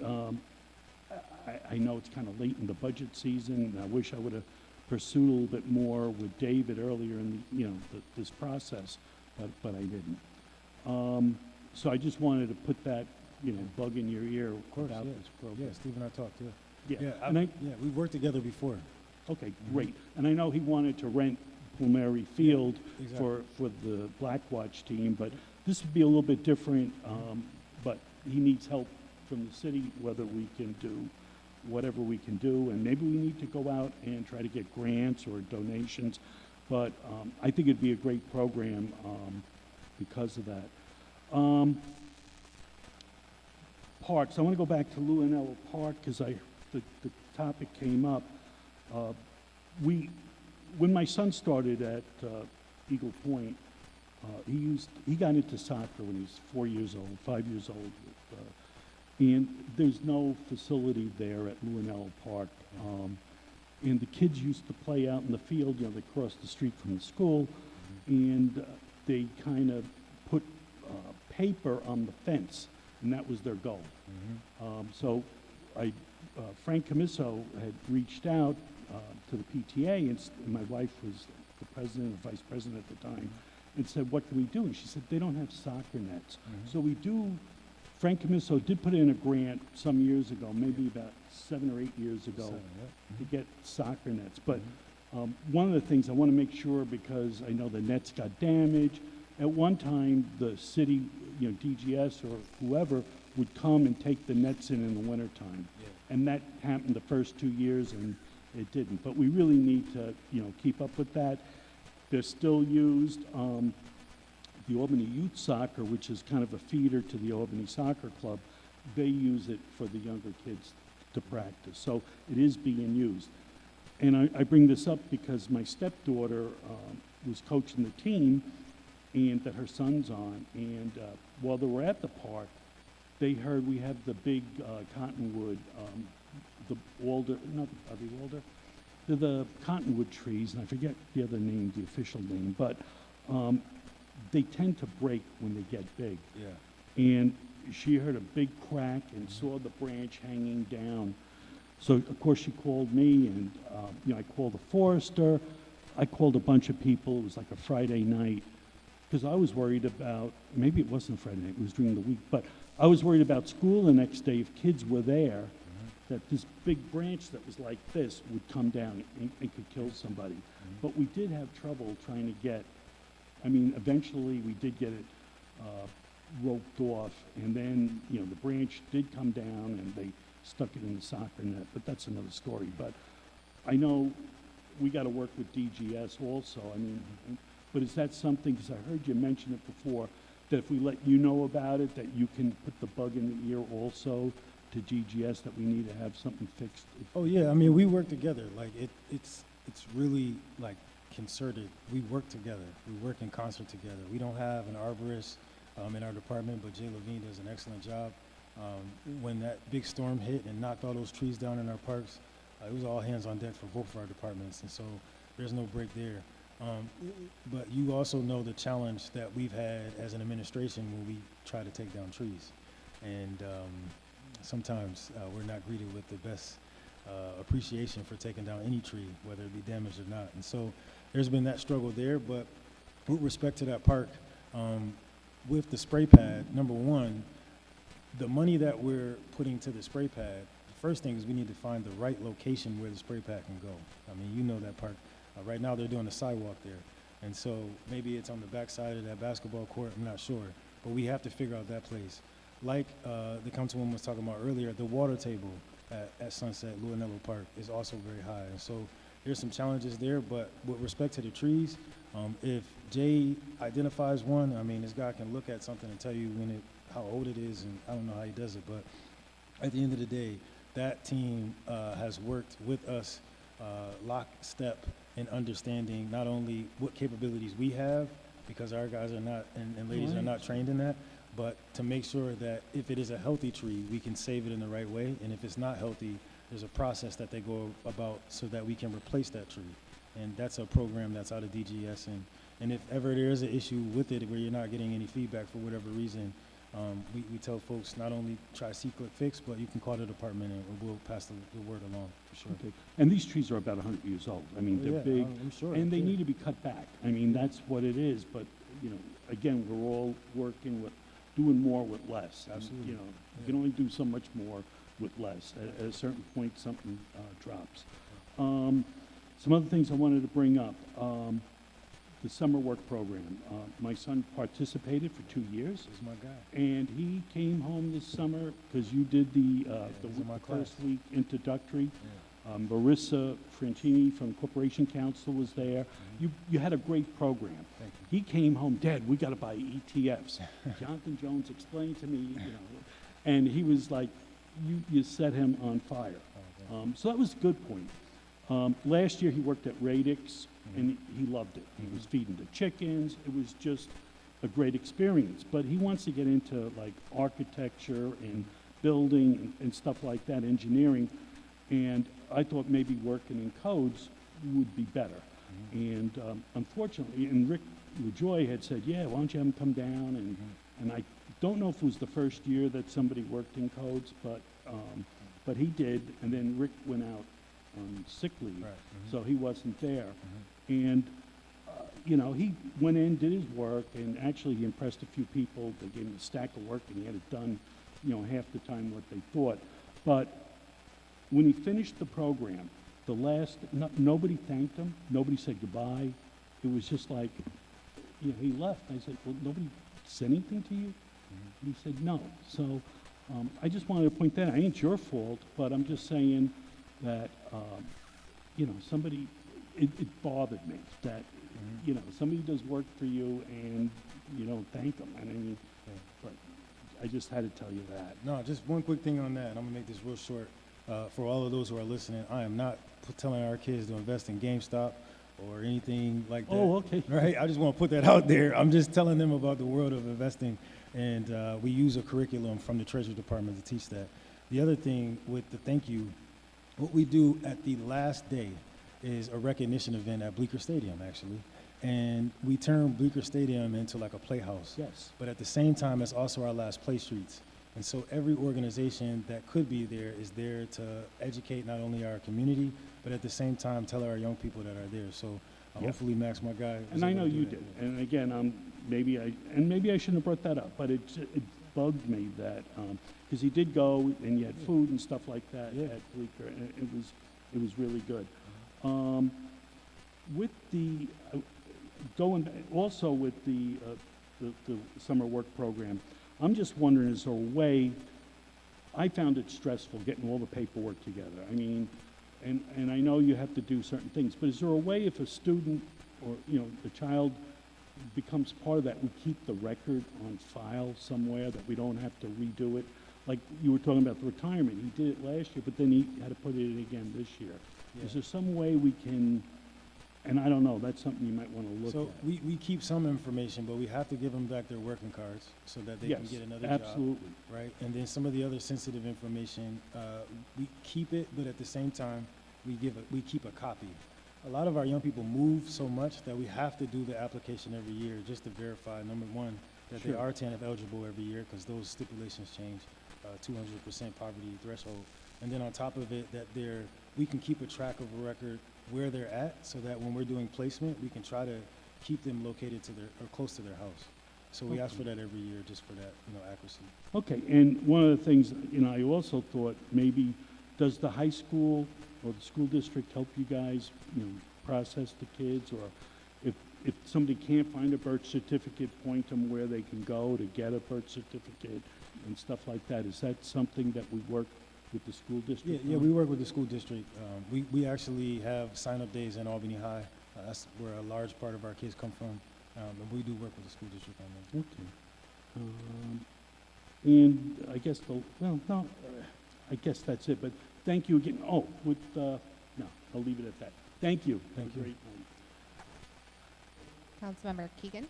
I know it's kind of late in the budget season, and I wish I would have pursued a little bit more with David earlier in the, you know, this process, but I didn't. So I just wanted to put that, you know, bug in your ear about this program. Yeah, Steve and I talked, yeah. Yeah, we've worked together before. okay, great. And I know he wanted to rent Pulmonary Field exactly. for the Blackwatch team, but this would be a little bit different, but he needs help from the city, whether we can do whatever we can do, and maybe we need to go out and try to get grants or donations, but I think it'd be a great program because of that. Parks, I want to go back to Lewinella Park because the topic came up. When my son started at Eagle Point, he got into soccer when he was 4 years old, 5 years old, and there's no facility there at Lewinella Park. And the kids used to play out in the field, you know, they crossed the street from the school, and they kind of put paper on the fence, and that was their goal. So Frank Camiso had reached out to the PTA, and my wife was the president or vice president at the time, and said, what can we do? And she said, they don't have soccer nets. So Frank Camiso did put in a grant some years ago, maybe about 7 or 8 years ago, to get soccer nets. But one of the things I want to make sure, because I know the nets got damaged, at one time the city, you know, DGS or whoever, would come and take the nets in the wintertime. And that happened the first 2 years, and it didn't. But we really need to, you know, keep up with that. They're still used. The Albany Youth Soccer, which is kind of a feeder to the Albany Soccer Club, they use it for the younger kids to practice. So it is being used. And I bring this up because my stepdaughter was coaching the team and that her son's on. And while they were at the park, they heard we have the big cottonwood, the alder, not, are they alder? They're the cottonwood trees, and I forget the other name, the official name, but they tend to break when they get big. And she heard a big crack and saw the branch hanging down. So, of course, she called me, and you know, I called the forester. I called a bunch of people. It was like a Friday night, because I was worried about, maybe it wasn't Friday night, it was during the week, but I was worried about school the next day if kids were there, that this big branch that was like this would come down and could kill somebody. But we did have trouble trying to get, I mean, eventually we did get it roped off, and then, you know, the branch did come down and they stuck it in the soccer net, but that's another story. But I know we got to work with DGS also. I mean, but is that something, because I heard you mention it before, that if we let you know about it, that you can put the bug in the ear also to DGS that we need to have something fixed? Oh yeah, I mean, we work together. Like it's really like concerted. We work together. We work in concert together. We don't have an arborist in our department, but Jay Levine does an excellent job. When that big storm hit and knocked all those trees down in our parks, it was all hands on deck for both of our departments, and so there's no break there. But you also know the challenge that we've had as an administration when we try to take down trees. And sometimes we're not greeted with the best appreciation for taking down any tree, whether it be damaged or not. And so there's been that struggle there, but with respect to that park, with the spray pad, number one, the money that we're putting to the spray pad, the first thing is we need to find the right location where the spray pad can go. I mean, you know that park. Right now they're doing a sidewalk there. And so maybe it's on the back side of that basketball court, I'm not sure. But we have to figure out that place. like the councilwoman was talking about earlier, the water table at Sunset Luanello Park is also very high. And so there's some challenges there, but with respect to the trees, if Jay identifies one, I mean, this guy can look at something and tell you how old it is, and I don't know how he does it, but at the end of the day, that team has worked with us lockstep in understanding not only what capabilities we have, because our guys are not, and ladies are not trained in that, but to make sure that if it is a healthy tree, we can save it in the right way, and if it's not healthy, there's a process that they go about so that we can replace that tree. And that's a program that's out of DGS, and if ever there is an issue with it where you're not getting any feedback for whatever reason, we tell folks not only try see-click fix, but you can call the department and we'll pass the word along for sure. Okay. And these trees are about 100 years old. I mean, they're big, I'm sure. and they need to be cut back. I mean, that's what it is. But you know, again, we're all working with doing more with less. And, Absolutely. you know, you can only do so much more with less. At a certain point, something drops. Some other things I wanted to bring up. The summer work program. My son participated for 2 years. This is my guy. And he came home this summer because you did the he's in my first class. week introductory. Marissa Francini from Corporation Council was there. You had a great program. Thank you. He came home, Dad, we got to buy ETFs. Jonathan Jones explained to me, you know, and he was like, you set him on fire. So that was a good point. Last year he worked at Radix and he loved it. He was feeding the chickens. It was just a great experience. But he wants to get into like architecture and building and stuff like that, engineering. And I thought maybe working in codes would be better. And unfortunately, and Rick LaJoy had said, yeah, why don't you have him come down? And I don't know if it was the first year that somebody worked in codes, but he did. And then Rick went out on sick leave, Right. so he wasn't there. And you know, he went in, did his work, and actually he impressed a few people. They gave him a stack of work, and he had it done, you know, half the time what they thought. But when he finished the program, nobody thanked him. Nobody said goodbye. It was just like, you know, he left. I said, well, nobody said anything to you? And he said, no. So I just wanted to point that out. It ain't your fault, but I'm just saying that, you know, it bothered me that, you know, somebody does work for you and you don't thank them. And I mean, but I just had to tell you that. No, just one quick thing on that, and I'm gonna make this real short. For all of those who are listening, I am not telling our kids to invest in GameStop or anything like that. Oh, okay. Right? I just want to put that out there. I'm just telling them about the world of investing, and we use a curriculum from the Treasury Department to teach that. The other thing with the thank you, what we do at the last day is a recognition event at Bleecker Stadium, actually. And we turn Bleecker Stadium into like a playhouse. Yes. But at the same time, it's also our last play streets. And so every organization that could be there is there to educate not only our community, but at the same time tell our young people that are there. So hopefully Max, my guy, was And I able know to do you that. did. And again, maybe I shouldn't have brought that up, but it bugged me that because he did go and you had food and stuff like that at Bleecker, and it was really good. With the also with the summer work program, I'm just wondering, is there a way? I found it stressful getting all the paperwork together. I mean, and I know you have to do certain things, but is there a way if a student or, you know, the child becomes part of that, we keep the record on file somewhere that we don't have to redo it? Like you were talking about the retirement, he did it last year, but then he had to put it in again this year. Yeah. Is there some way we can, and I don't know, that's something you might want to look So at. we keep some information, but we have to give them back their working cards so that they can Yes, get another job. absolutely. Right? And then some of the other sensitive information, we keep it, but at the same time, we keep a copy. A lot of our young people move so much that we have to do the application every year just to verify, number one, that they Sure. are TANF eligible every year, because those stipulations change, 200% poverty threshold. And then on top of it, that we can keep a track of a record where they're at, so that when we're doing placement, we can try to keep them located to or close to their house. So we ask for that every year, just for that, accuracy. Okay, and one of the things, I also thought maybe, does the high school or the school district help you guys, process the kids? Or if somebody can't find a birth certificate, point them where they can go to get a birth certificate, and stuff like that. Is that something that we work with the school Yeah, district yeah, on? we work with the school district. We actually have sign-up days in Albany High. That's where a large part of our kids come from. And we do work with the school district on that. Okay. And I guess I guess that's it, but thank you again. Oh, no, I'll leave it at that. Thank you. Have Thank a you. great night. Councilmember Keegan?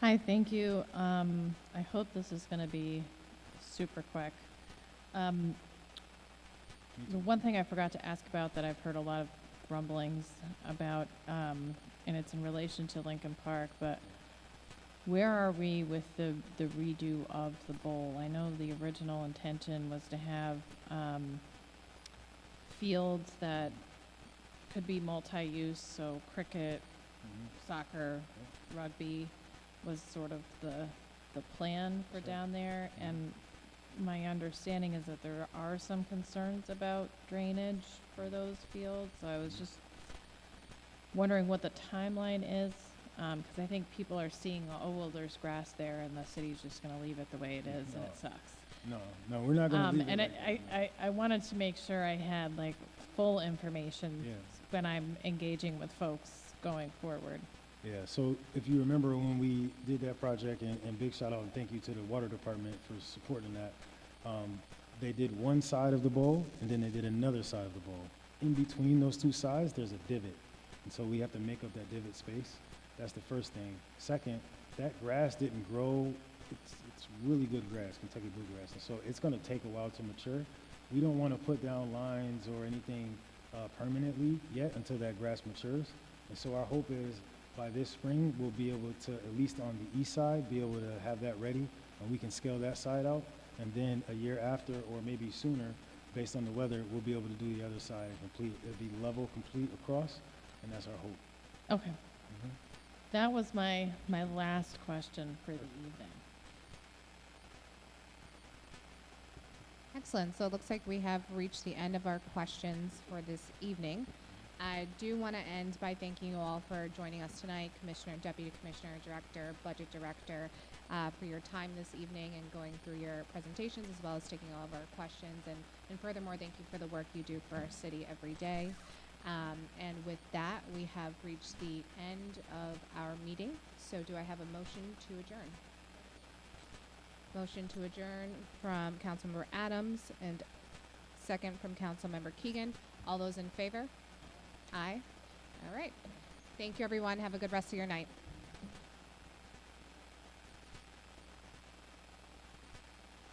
Hi, thank you. I hope this is going to be super quick. The one thing I forgot to ask about that I've heard a lot of grumblings about, and it's in relation to Lincoln Park, but where are we with the redo of the bowl? I know the original intention was to have fields that could be multi-use, so cricket, soccer, rugby was sort of the plan for down there. And my understanding is that there are some concerns about drainage for those fields. So I was just wondering what the timeline is, because I think people are seeing, oh, well, there's grass there, and the city's just going to leave it the way it is, and it sucks. No, we're not going to leave And it like that. I wanted to make sure I had like full information Yeah. when I'm engaging with folks going forward. Yeah, so if you remember when we did that project, and big shout out and thank you to the water department for supporting that. They did one side of the bowl, and then they did another side of the bowl. In between those two sides, there's a divot. And so we have to make up that divot space. That's the first thing. Second, that grass didn't grow. It's really good grass, Kentucky bluegrass. And so it's gonna take a while to mature. We don't wanna put down lines or anything permanently yet until that grass matures. And so our hope is by this spring, we'll be able to, at least on the east side, be able to have that ready, and we can scale that side out. And then a year after, or maybe sooner, based on the weather, we'll be able to do the other side and complete. It'll be level, complete across, and that's our hope. Okay. That was my last question for the evening. Excellent. So it looks like we have reached the end of our questions for this evening. I do want to end by thanking you all for joining us tonight, Commissioner, Deputy Commissioner, Director, Budget Director, for your time this evening and going through your presentations, as well as taking all of our questions. And furthermore, thank you for the work you do for our city every day. And with that, we have reached the end of our meeting. So do I have a motion to adjourn? Motion to adjourn from Councilmember Adams and second from Councilmember Keegan. All those in favor? Aye. All right. Thank you, everyone. Have a good rest of your night.